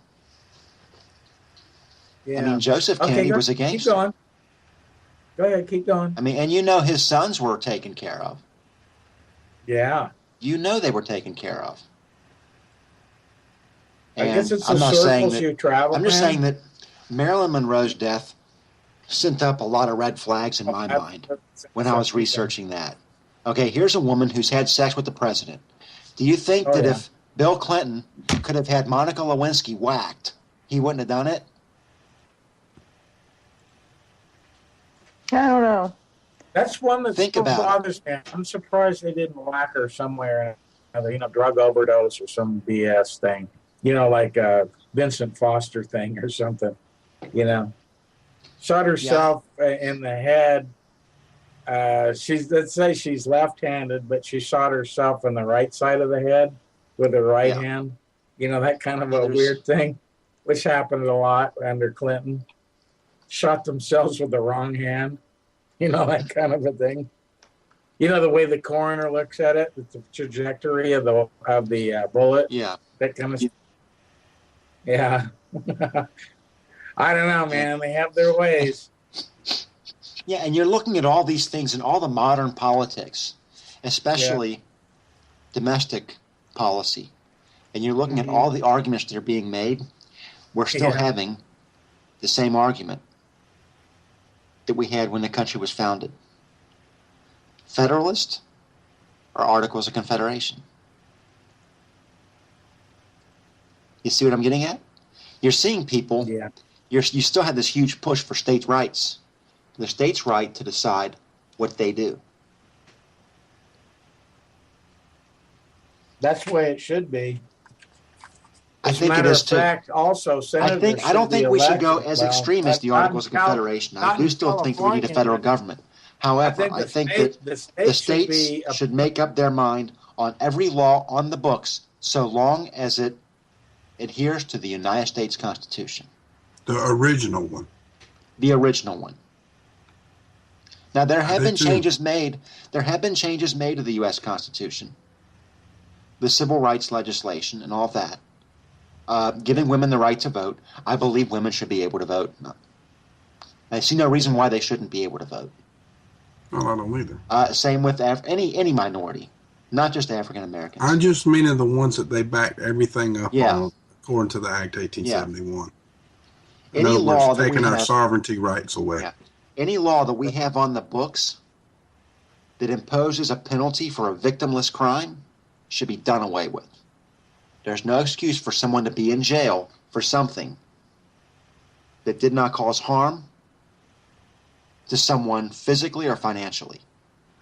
Yeah. I mean, Joseph Kennedy was a Keep gangster. going. Go ahead, keep going. I mean, and you know his sons were taken care of. Yeah. You know they were taken care of. I guess it's the I'm not saying circles that, you travel. I'm just saying that Marilyn Monroe's death sent up a lot of red flags in my mind when I was researching that. Okay, here's a woman who's had sex with the president. Do you think that if Bill Clinton could have had Monica Lewinsky whacked, he wouldn't have done it? I don't know. That's one that Think still about bothers me. I'm surprised they didn't whack her somewhere, drug overdose or some BS thing. Like a Vincent Foster thing or something. Shot herself in the head. Let's say she's left-handed, but she shot herself in the right side of the head with her right hand. That kind of a weird thing, which happened a lot under Clinton. Shot themselves with the wrong hand. That kind of a thing. The way the coroner looks at it, the trajectory of the bullet. Yeah. That kind of. Yeah. I don't know, man. They have their ways. Yeah, and you're looking at all these things in all the modern politics, especially domestic policy, and you're looking at all the arguments that are being made. We're still having the same argument that we had when the country was founded. Federalist or Articles of Confederation? You see what I'm getting at? You're seeing people, you still have this huge push for states' rights. The state's right to decide what they do. That's the way it should be. I think it is too. Also, I don't think we should go as extreme as the Articles of Confederation. I do still think we need a federal government. However, I think that the states should make up their mind on every law on the books so long as it adheres to the United States Constitution. The original one. The original one. Now, there have been changes made. There have been changes made to the U.S. Constitution, the civil rights legislation, and all of that. Giving women the right to vote. I believe women should be able to vote. I see no reason why they shouldn't be able to vote. Well, I don't either. Same with any minority, not just African Americans. I just mean the ones that they backed everything up on, according to the Act 1871. In any other words, law taking our sovereignty rights away. Yeah. Any law that we have on the books that imposes a penalty for a victimless crime should be done away with. There's no excuse for someone to be in jail for something that did not cause harm to someone physically or financially.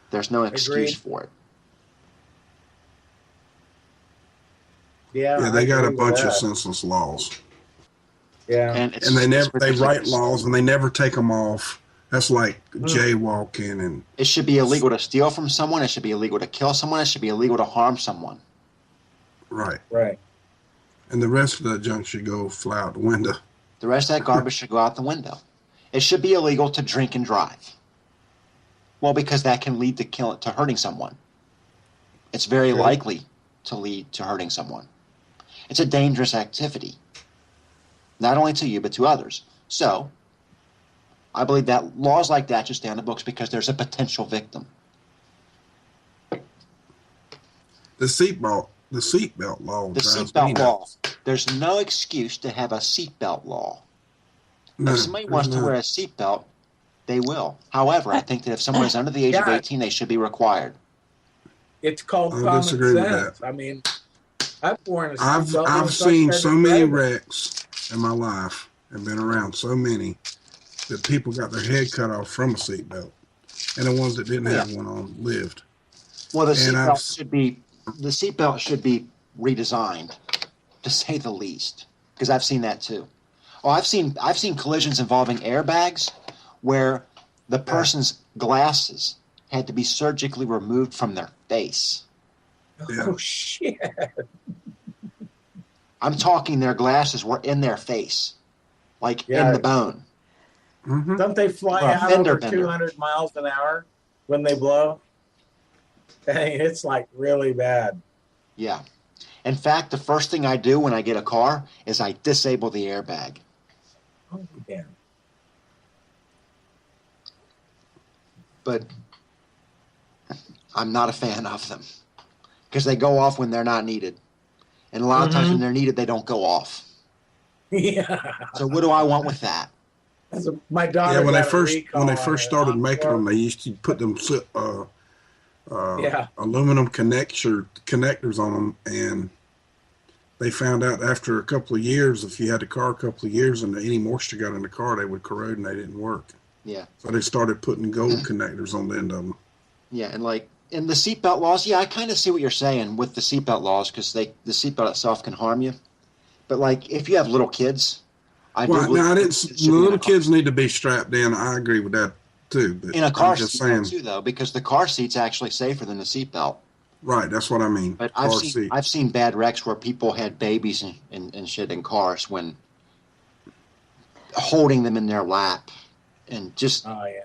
There's no excuse for it. Yeah, they got a bunch of senseless laws. Yeah, and they write laws and they never take them off. That's like jaywalking, and it should be illegal to steal from someone. It should be illegal to kill someone. It should be illegal to harm someone. Right. And the rest of that junk should go fly out the window. The rest of that garbage should go out the window. It should be illegal to drink and drive. Well, because that can lead to hurting someone. It's very likely to lead to hurting someone. It's a dangerous activity, not only to you but to others. So, I believe that laws like that should stay on the books because there's a potential victim. The seatbelt law. The seatbelt law. There's no excuse to have a seatbelt law. No, if somebody wants to wear a seatbelt, they will. However, I think that if someone is under the age of 18, they should be required. It's called common sense. I mean, I've seen so many wrecks in my life and been around so many that people got their head cut off from a seatbelt, and the ones that didn't have one on lived. Well, the seatbelt should be redesigned, to say the least, because I've seen that too. Oh, I've seen collisions involving airbags where the person's glasses had to be surgically removed from their face. Oh shit! I'm talking their glasses were in their face, like in the bone. Mm-hmm. Don't they fly out over 200 miles an hour when they blow? Hey, it's like really bad. Yeah. In fact, the first thing I do when I get a car is I disable the airbag. Oh, yeah. But I'm not a fan of them because they go off when they're not needed. And a lot of times when they're needed, they don't go off. Yeah. So what do I want with that? My daughter. Yeah, when they got a first recall on her started making them, Encore. they used to put them Yeah. aluminum connectors on them, and they found out after a couple of years, if you had the car a couple of years and any moisture got in the car, they would corrode and they didn't work. Yeah. So they started putting gold connectors on the end of them. Yeah, and like in the seatbelt laws, yeah, I kind of see what you're saying with the seatbelt laws because the seatbelt itself can harm you. But like if you have little kids, Well, now the little kids need to be strapped in. I agree with that too. But in a car I'm just seat saying, too, though, because the car seat's actually safer than the seatbelt. right? That's what I mean. But car I've seat. seen bad wrecks where people had babies and shit in cars when holding them in their lap and just Oh, yeah.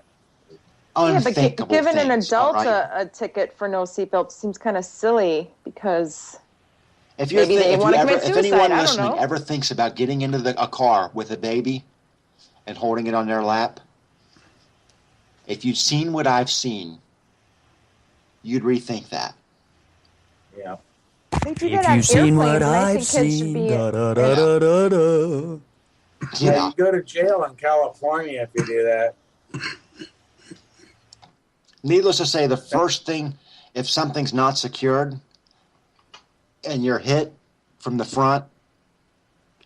Yeah, but unthinkable giving an things, adult right? a ticket for no seatbelt seems kind of silly because If you're maybe they want to commit if suicide. anyone I don't listening know. ever thinks about getting into a car with a baby and holding it on their lap, if you'd seen what I've seen, you'd rethink that. Yeah. They do If that on you've seen airplanes, what and I I've think kids should seen, be. da da da da da da. Yeah, you go to jail in California if you do that. Needless to say, the first thing, if something's not secured and you're hit from the front,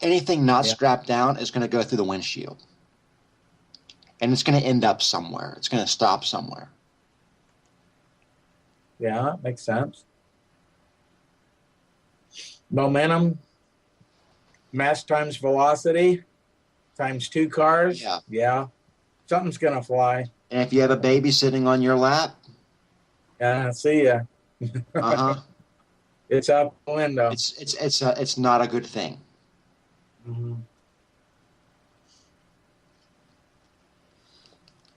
anything not strapped down is going to go through the windshield. And it's going to end up somewhere. It's going to stop somewhere. Yeah, that makes sense. Momentum, mass times velocity, times 2 cars. Yeah. Yeah. Something's going to fly. And if you have a baby sitting on your lap, Yeah, see ya. It's out the window. it's not a good thing. Mhm.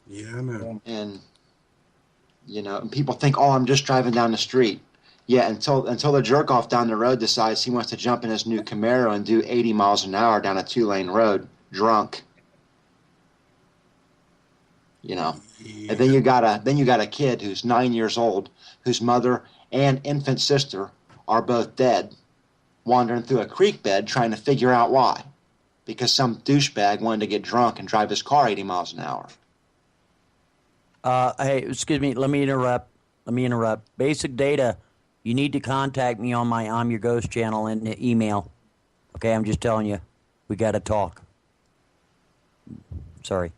Yeah, I know. And and people think, oh, I'm just driving down the street. Yeah, until the jerk off down the road decides he wants to jump in his new Camaro and do 80 miles an hour down a 2-lane road drunk. Yeah. And then you got a kid who's 9 years old, whose mother and infant sister are both dead, wandering through a creek bed trying to figure out why, because some douchebag wanted to get drunk and drive his car 80 miles an hour. Hey, excuse me. Let me interrupt. Basic data. You need to contact me on my I'm Your Ghost channel and the email. Okay, I'm just telling you. We got to talk. Sorry.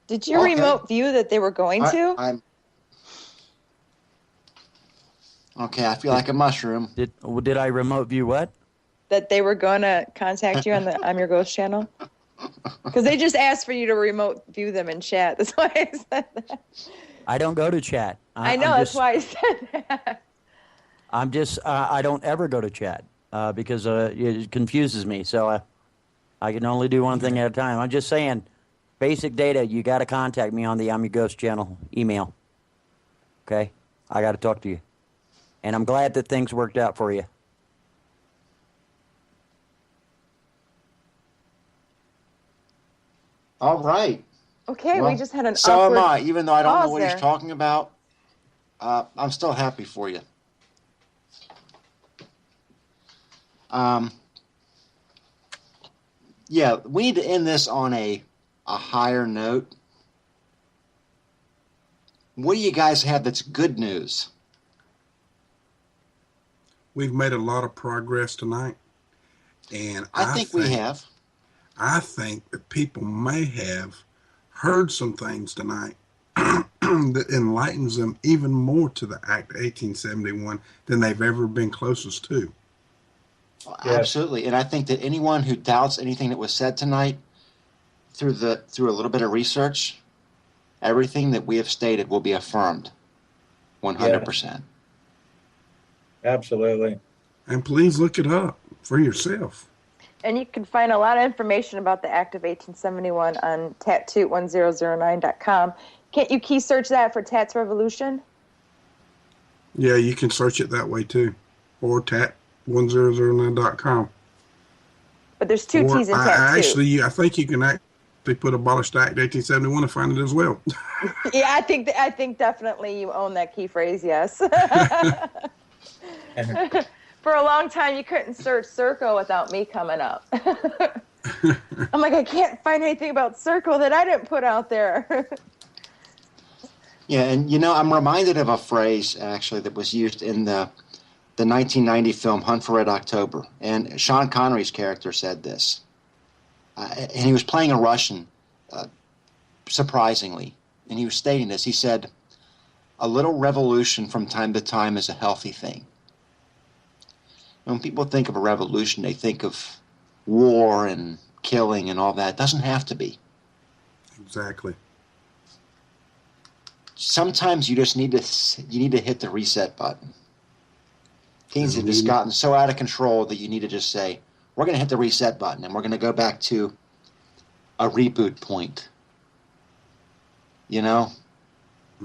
Did you remote view that they were going to? Okay, I feel like a mushroom. Did I remote view what? That they were going to contact you on the I'm Your Ghost channel? Because they just asked for you to remote view them in chat. That's why I said that. I don't go to chat. I know, that's why I said that. I'm just, I don't ever go to chat because it confuses me. So I can only do one thing at a time. I'm just saying, basic data, you got to contact me on the I'm Your Ghost channel email. Okay? I got to talk to you. And I'm glad that things worked out for you. All right. Okay, Well, we just had an so awkward am I. Even though I don't know pause what there. he's talking about, I'm still happy for you. Yeah, we need to end this on a higher note. What do you guys have that's good news? We've made a lot of progress tonight, and I think we have. I think that people may have heard some things tonight that enlightens them even more to the Act of 1871 than they've ever been closest to. Absolutely, and I think that anyone who doubts anything that was said tonight, through a little bit of research, everything that we have stated will be affirmed, 100%. Absolutely. And please look it up for yourself. And you can find a lot of information about the Act of 1871 on tattoo1009.com. Can't you key search that for Tats Revolution? Yeah, you can search it that way too, or TAT1009.com. But there's two Or T's in TAT too. Actually, I think you can actually put Abolished Act 1871 and find it as well. Yeah, I think definitely you own that key phrase. Yes. For a long time, you couldn't search Serco without me coming up. I'm like, I can't find anything about Serco that I didn't put out there. Yeah, and I'm reminded of a phrase actually that was used in the 1990 film Hunt for Red October, and Sean Connery's character said this, and he was playing a Russian, surprisingly, and he was stating this. He said, "A little revolution from time to time is a healthy thing." When people think of a revolution, they think of war and killing and all that. It doesn't have to be. Exactly. Sometimes you just need to hit the reset button. Things have just gotten so out of control that you need to just say, we're going to hit the reset button and we're going to go back to a reboot point. And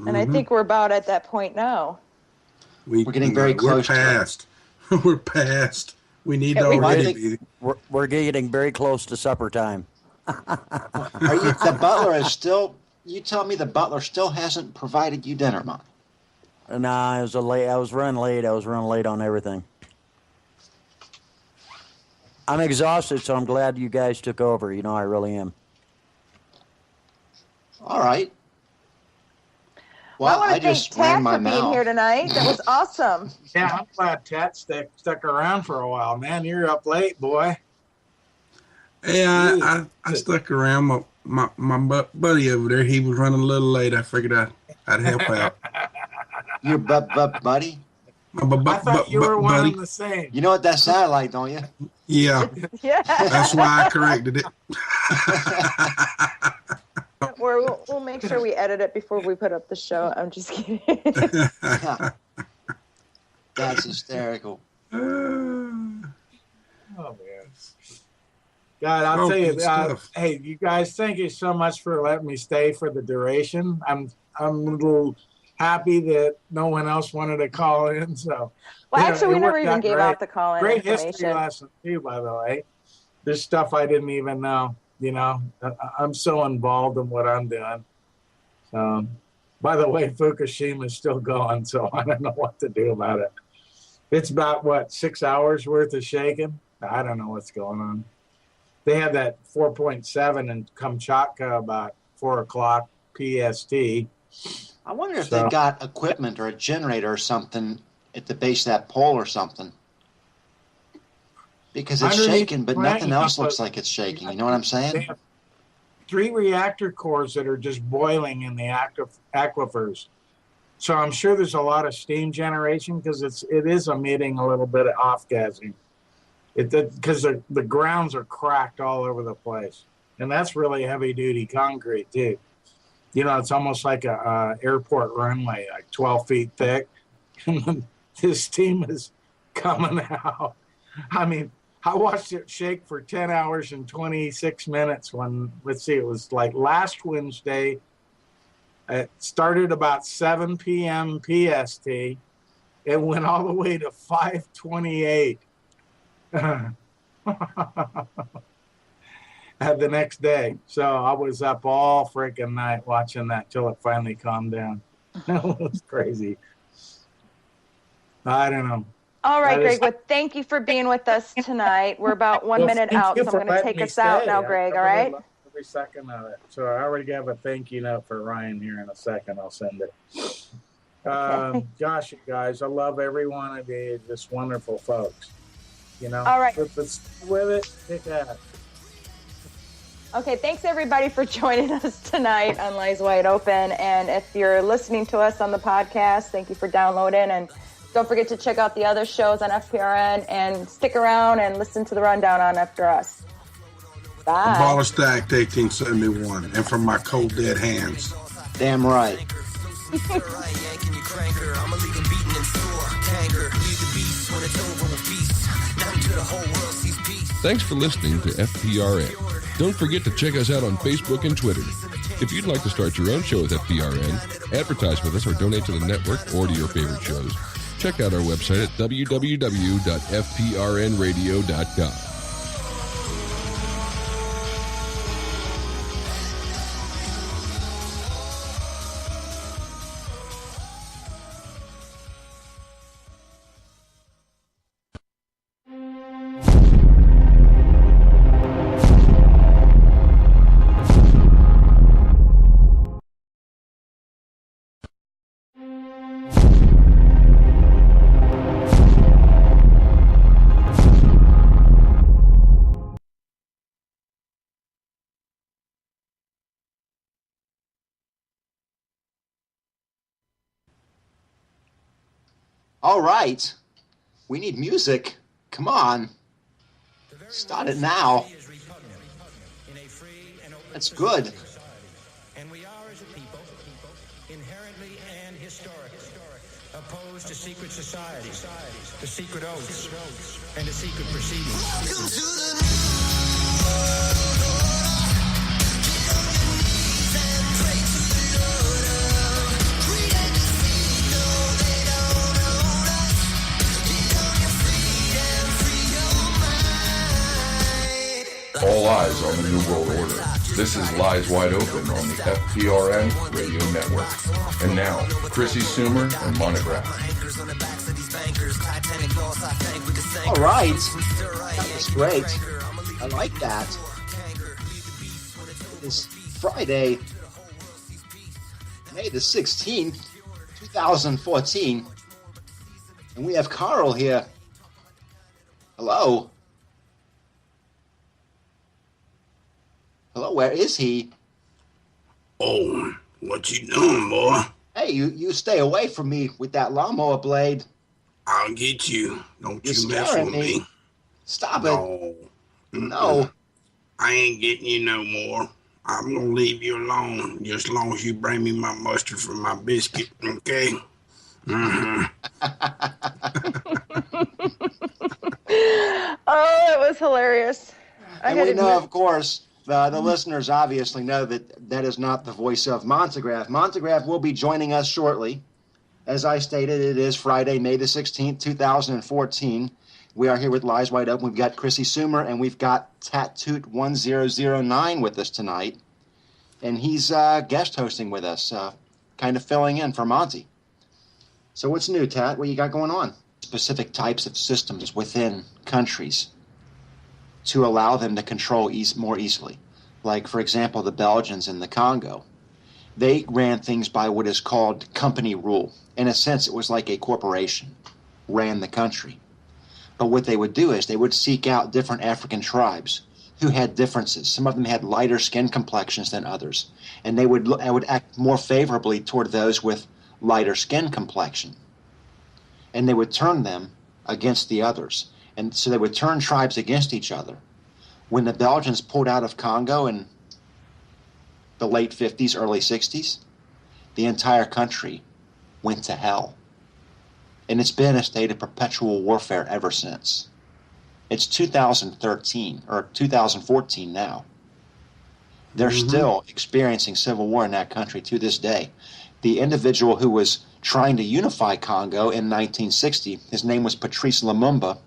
I think we're about at that point now. We're getting very close. We're past. We're past. We need to already be. We're getting very close to supper time. The butler is still... You tell me the butler still hasn't provided you dinner, Mom. Nah, I was running late. I was running late on everything. I'm exhausted, so I'm glad you guys took over. I really am. All right. Well, I want to thank Tat for being here tonight. That was awesome. Yeah, I'm glad Tat stuck around for a while. Man, you're up late, boy. Yeah, I stuck around. My buddy over there, he was running a little late. I figured I'd help out. Your buddy? I thought you were one buddy. and the same. You know what that sounded like, don't you? Yeah. Yeah. That's why I corrected it. We'll make sure we edit it before we put up the show. I'm just kidding. That's hysterical. Oh, man. God, I'll tell you, hey, you guys, thank you so much for letting me stay for the duration. I'm a little happy that no one else wanted to call in. So, actually, we never even gave out the call-in great information. history lesson too, by the way. There's stuff I didn't even know. I'm so involved in what I'm doing. By the way, Fukushima is still going, so I don't know what to do about it. It's about 6 hours worth of shaking. I don't know what's going on. They had that 4.7 in Kamchatka about 4 o'clock PST. I wonder if they got equipment or a generator or something at the base of that pole or something. Because it's shaking, but nothing else looks like it's shaking. You know what I'm saying? They have 3 reactor cores that are just boiling in the aquifers. So I'm sure there's a lot of steam generation because it is emitting a little bit of off-gassing. Because the grounds are cracked all over the place. And that's really heavy-duty concrete, too. It's almost like a airport runway, like 12 feet thick. And this steam is coming out. I mean, I watched it shake for 10 hours and 26 minutes when, it was like last Wednesday. It started about 7 p.m. PST. It went all the way to 5:28. The next day. So I was up all freaking night watching that till it finally calmed down. That was crazy. I don't know. All right, Greg. Well, thank you for being with us tonight. We're about 1 minute out, so I'm going to take us out now, Greg. All right? Every second of it. So I already have a thank you note for Ryan here in a second. I'll send it. Okay. Gosh, you guys, I love every one of you. Just wonderful folks. All right. Let's with it. Kick ass. Okay, thanks everybody for joining us tonight on Lies Wide Open. And if you're listening to us on the podcast, thank you for downloading. And don't forget to check out the other shows on FPRN and stick around and listen to the rundown on After Us. Bye. Abolished Act 1871, and from my cold dead hands. Damn right. Thanks for listening to FPRN. Don't forget to check us out on Facebook and Twitter. If you'd like to start your own show with FPRN, advertise with us, or donate to the network or to your favorite shows, check out our website at www.fprnradio.com. All right. We need music. Come on. Start it now. That's good. And we are, as a people, inherently and historically opposed to secret societies, to secret oaths, and to secret proceedings. Welcome to the new All eyes on the New World Order. This is Lies Wide Open on the FPRN Radio Network. And now, Chrissy Sumer and Monograph. All right. That was great. I like that. It's Friday, May the 16th, 2014. And we have Carl here. Hello. Hello, where is he? Oh, what you doing, boy? Hey, you stay away from me with that lawnmower blade. I'll get you. Don't You're you mess scaring with me. me. Stop it. No. No. I ain't getting you no more. I'm gonna leave you alone, just as long as you bring me my mustard for my biscuit, okay? Oh, it was hilarious. And we know, of course, the listeners obviously know that that is not the voice of Montegraph. Montegraph will be joining us shortly. As I stated, it is Friday, May the 16th, 2014. We are here with Lies Wide Open. We've got Chrissy Sumer, and we've got Tattoot1009 with us tonight. And he's guest hosting with us, kind of filling in for Monty. So what's new, Tat? What you got going on? Specific types of systems within countries to allow them to control more easily. Like, for example, the Belgians in the Congo. They ran things by what is called company rule. In a sense, it was like a corporation ran the country. But what they would do is they would seek out different African tribes who had differences. Some of them had lighter skin complexions than others, and they would act more favorably toward those with lighter skin complexion. And they would turn them against the others. And so they would turn tribes against each other. When the Belgians pulled out of Congo in the late 50s, early 60s, the entire country went to hell. And it's been a state of perpetual warfare ever since. It's 2013, or 2014 now. They're still experiencing civil war in that country to this day. The individual who was trying to unify Congo in 1960, his name was Patrice Lumumba,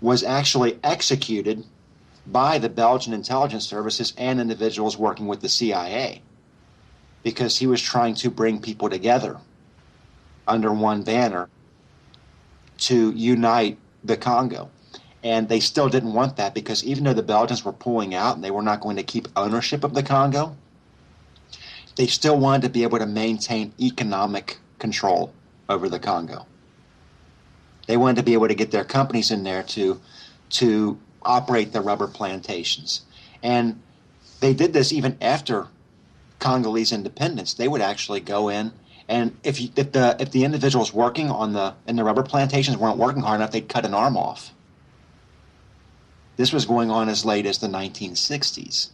was actually executed by the Belgian intelligence services and individuals working with the CIA because he was trying to bring people together under one banner to unite the Congo. And they still didn't want that because even though the Belgians were pulling out and they were not going to keep ownership of the Congo, they still wanted to be able to maintain economic control over the Congo. They wanted to be able to get their companies in there to operate the rubber plantations. And they did this even after Congolese independence. They would actually go in, and if the individuals working in the rubber plantations weren't working hard enough, they'd cut an arm off. This was going on as late as the 1960s.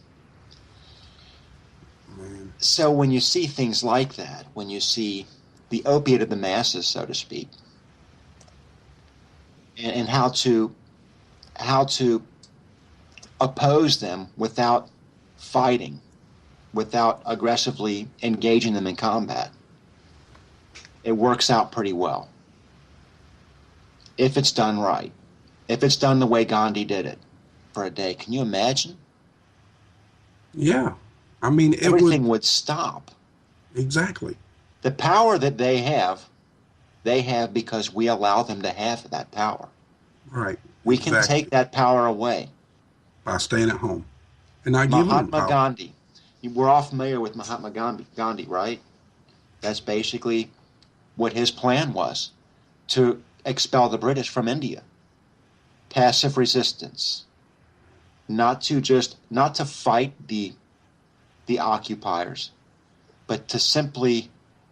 So when you see things like that, when you see the opiate of the masses, so to speak, and how to oppose them without fighting, without aggressively engaging them in combat, it works out pretty well. if it's done right, if it's done the way Gandhi did it for a day. Can you imagine? Yeah. I mean, it Everything would stop. Exactly. The power that they have because we allow them to have that power. Right. We can take that power away. By staying at home and not giving them Mahatma power. Gandhi. We're all familiar with Mahatma Gandhi, right? That's basically what his plan was, to expel the British from India. Passive resistance. Not to fight the occupiers, but to simply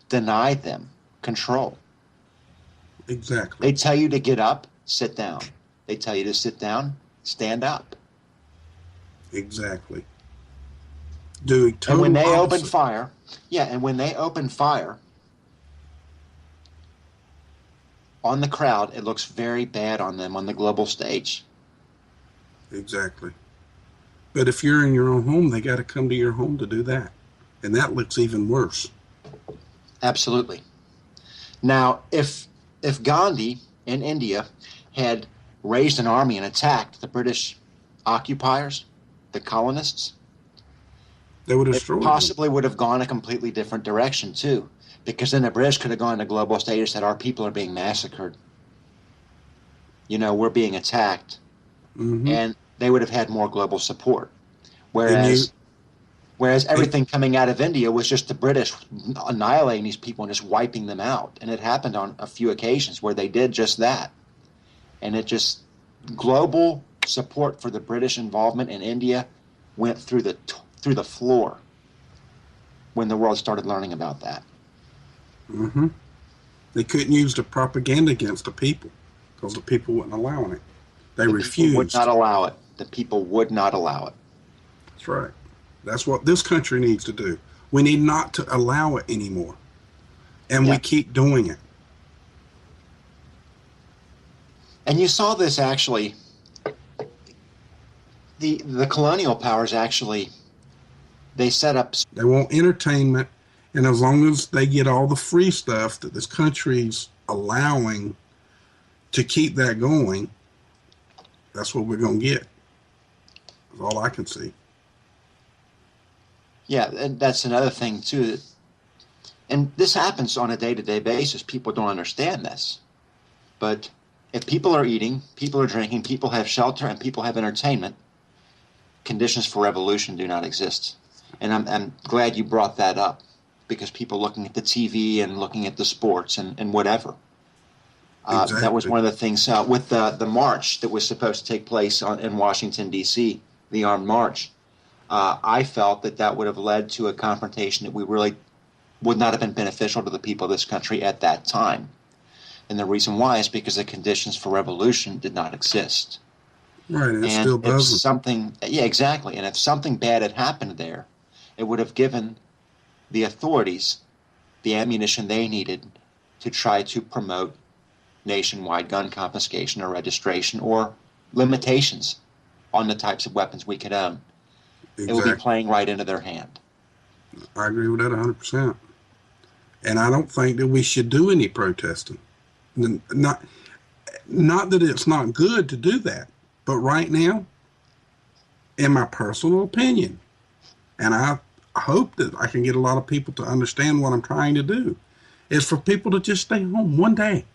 deny them control. Exactly. They tell you to get up, sit down. They tell you to sit down, stand up. Exactly. Doing total And when they opposite. open fire, and when they open fire on the crowd, it looks very bad on them on the global stage. Exactly. But if you're in your own home, they got to come to your home to do that. And that looks even worse. Absolutely. Now, if Gandhi in India had raised an army and attacked the British occupiers, the colonists, they would have it destroyed possibly would have gone a completely different direction too, because then the British could have gone to global stage and said, our people are being massacred. We're being attacked. Mm-hmm. And they would have had more global support. Whereas everything coming out of India was just the British annihilating these people and just wiping them out. And it happened on a few occasions where they did just that. And it just, global support for the British involvement in India went through the floor when the world started learning about that. Mm-hmm. They couldn't use the propaganda against the people because the people weren't allowing it. They refused. People would not allow it. The people would not allow it. That's right. That's what this country needs to do. We need not to allow it anymore. And we keep doing it. And you saw this actually, the colonial powers actually, they set up. They want entertainment, and as long as they get all the free stuff that this country's allowing to keep that going, that's what we're going to get. That's all I can see. Yeah, and that's another thing too. And this happens on a day-to-day basis. People don't understand this. But if people are eating, people are drinking, people have shelter, and people have entertainment, conditions for revolution do not exist. And I'm glad you brought that up, because people looking at the TV and looking at the sports and whatever. Exactly. That was one of the things with the march that was supposed to take place in Washington, D.C., the armed march. I felt that would have led to a confrontation that we really would not have been beneficial to the people of this country at that time. And the reason why is because the conditions for revolution did not exist. Right, and it And still if doesn't. exactly. And if something bad had happened there, it would have given the authorities the ammunition they needed to try to promote nationwide gun confiscation or registration or limitations on the types of weapons we could own. Exactly. It would be playing right into their hand. I agree with that 100%. And I don't think that we should do any protesting. Not that it's not good to do that, but right now, in my personal opinion, and I hope that I can get a lot of people to understand what I'm trying to do, is for people to just stay home one day.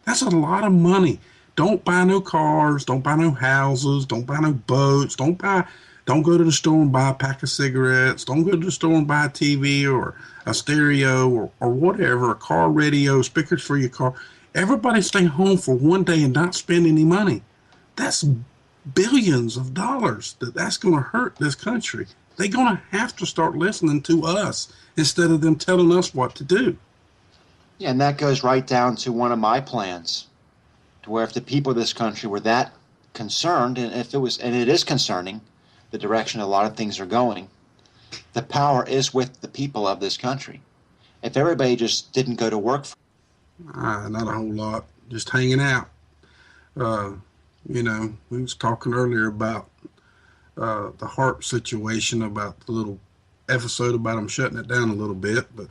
That's a lot of money. Don't buy no cars, don't buy no houses, don't buy no boats, don't go to the store and buy a pack of cigarettes, don't go to the store and buy a TV or a stereo or whatever, a car radio, speakers for your car. Everybody stay home for one day and not spend any money. That's billions of dollars that's going to hurt this country. They're going to have to start listening to us instead of them telling us what to do. Yeah, and that goes right down to one of my plans, to where if the people of this country were that concerned, and it is concerning, the direction a lot of things are going, the power is with the people of this country. If everybody just didn't go to work not a whole lot, just hanging out. We was talking earlier about the HARP situation, about the little episode about them shutting it down a little bit, but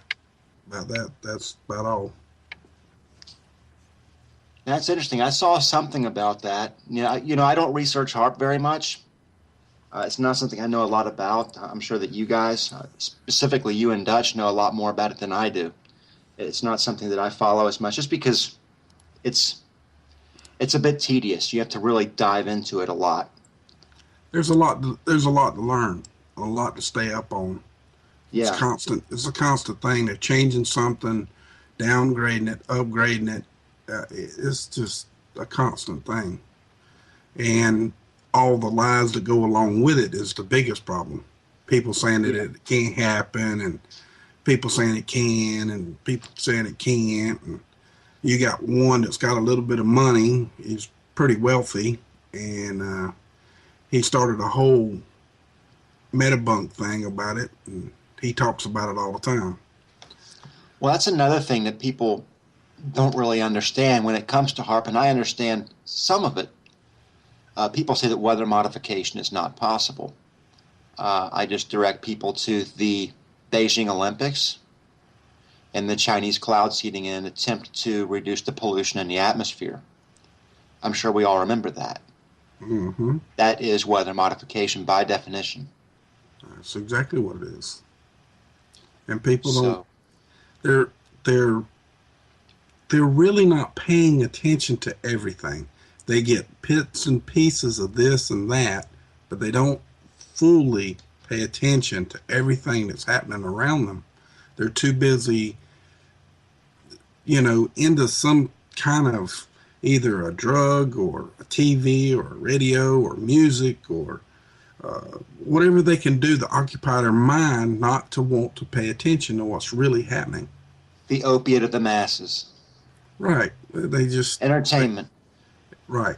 about that's about all. That's interesting. I saw something about that. I don't research HAARP very much. It's not something I know a lot about. I'm sure that you guys, specifically you and Dutch, know a lot more about it than I do. It's not something that I follow as much, just because it's a bit tedious. You have to really dive into it a lot. There's a lot to learn, a lot to stay up on. Yeah. It's constant. It's a constant thing. They're changing something, downgrading it, upgrading it. It's just a constant thing. And all the lies that go along with it is the biggest problem. People saying that it can't happen, and people saying it can, and people saying it can't. And you got one that's got a little bit of money. He's pretty wealthy, and he started a whole metabunk thing about it, and he talks about it all the time. Well, that's another thing that people don't really understand when it comes to HAARP, and I understand some of it. People say that weather modification is not possible. I just direct people to the Beijing Olympics and the Chinese cloud seeding in an attempt to reduce the pollution in the atmosphere. I'm sure we all remember that. Mm-hmm. That is weather modification by definition. That's exactly what it is. And people don't. They're really not paying attention to everything. They get bits and pieces of this and that, but they don't fully pay attention to everything that's happening around them. They're too busy, into some kind of either a drug or a TV or a radio or music or whatever they can do to occupy their mind, not to want to pay attention to what's really happening. The opiate of the masses. Right. They just... Entertainment. Right.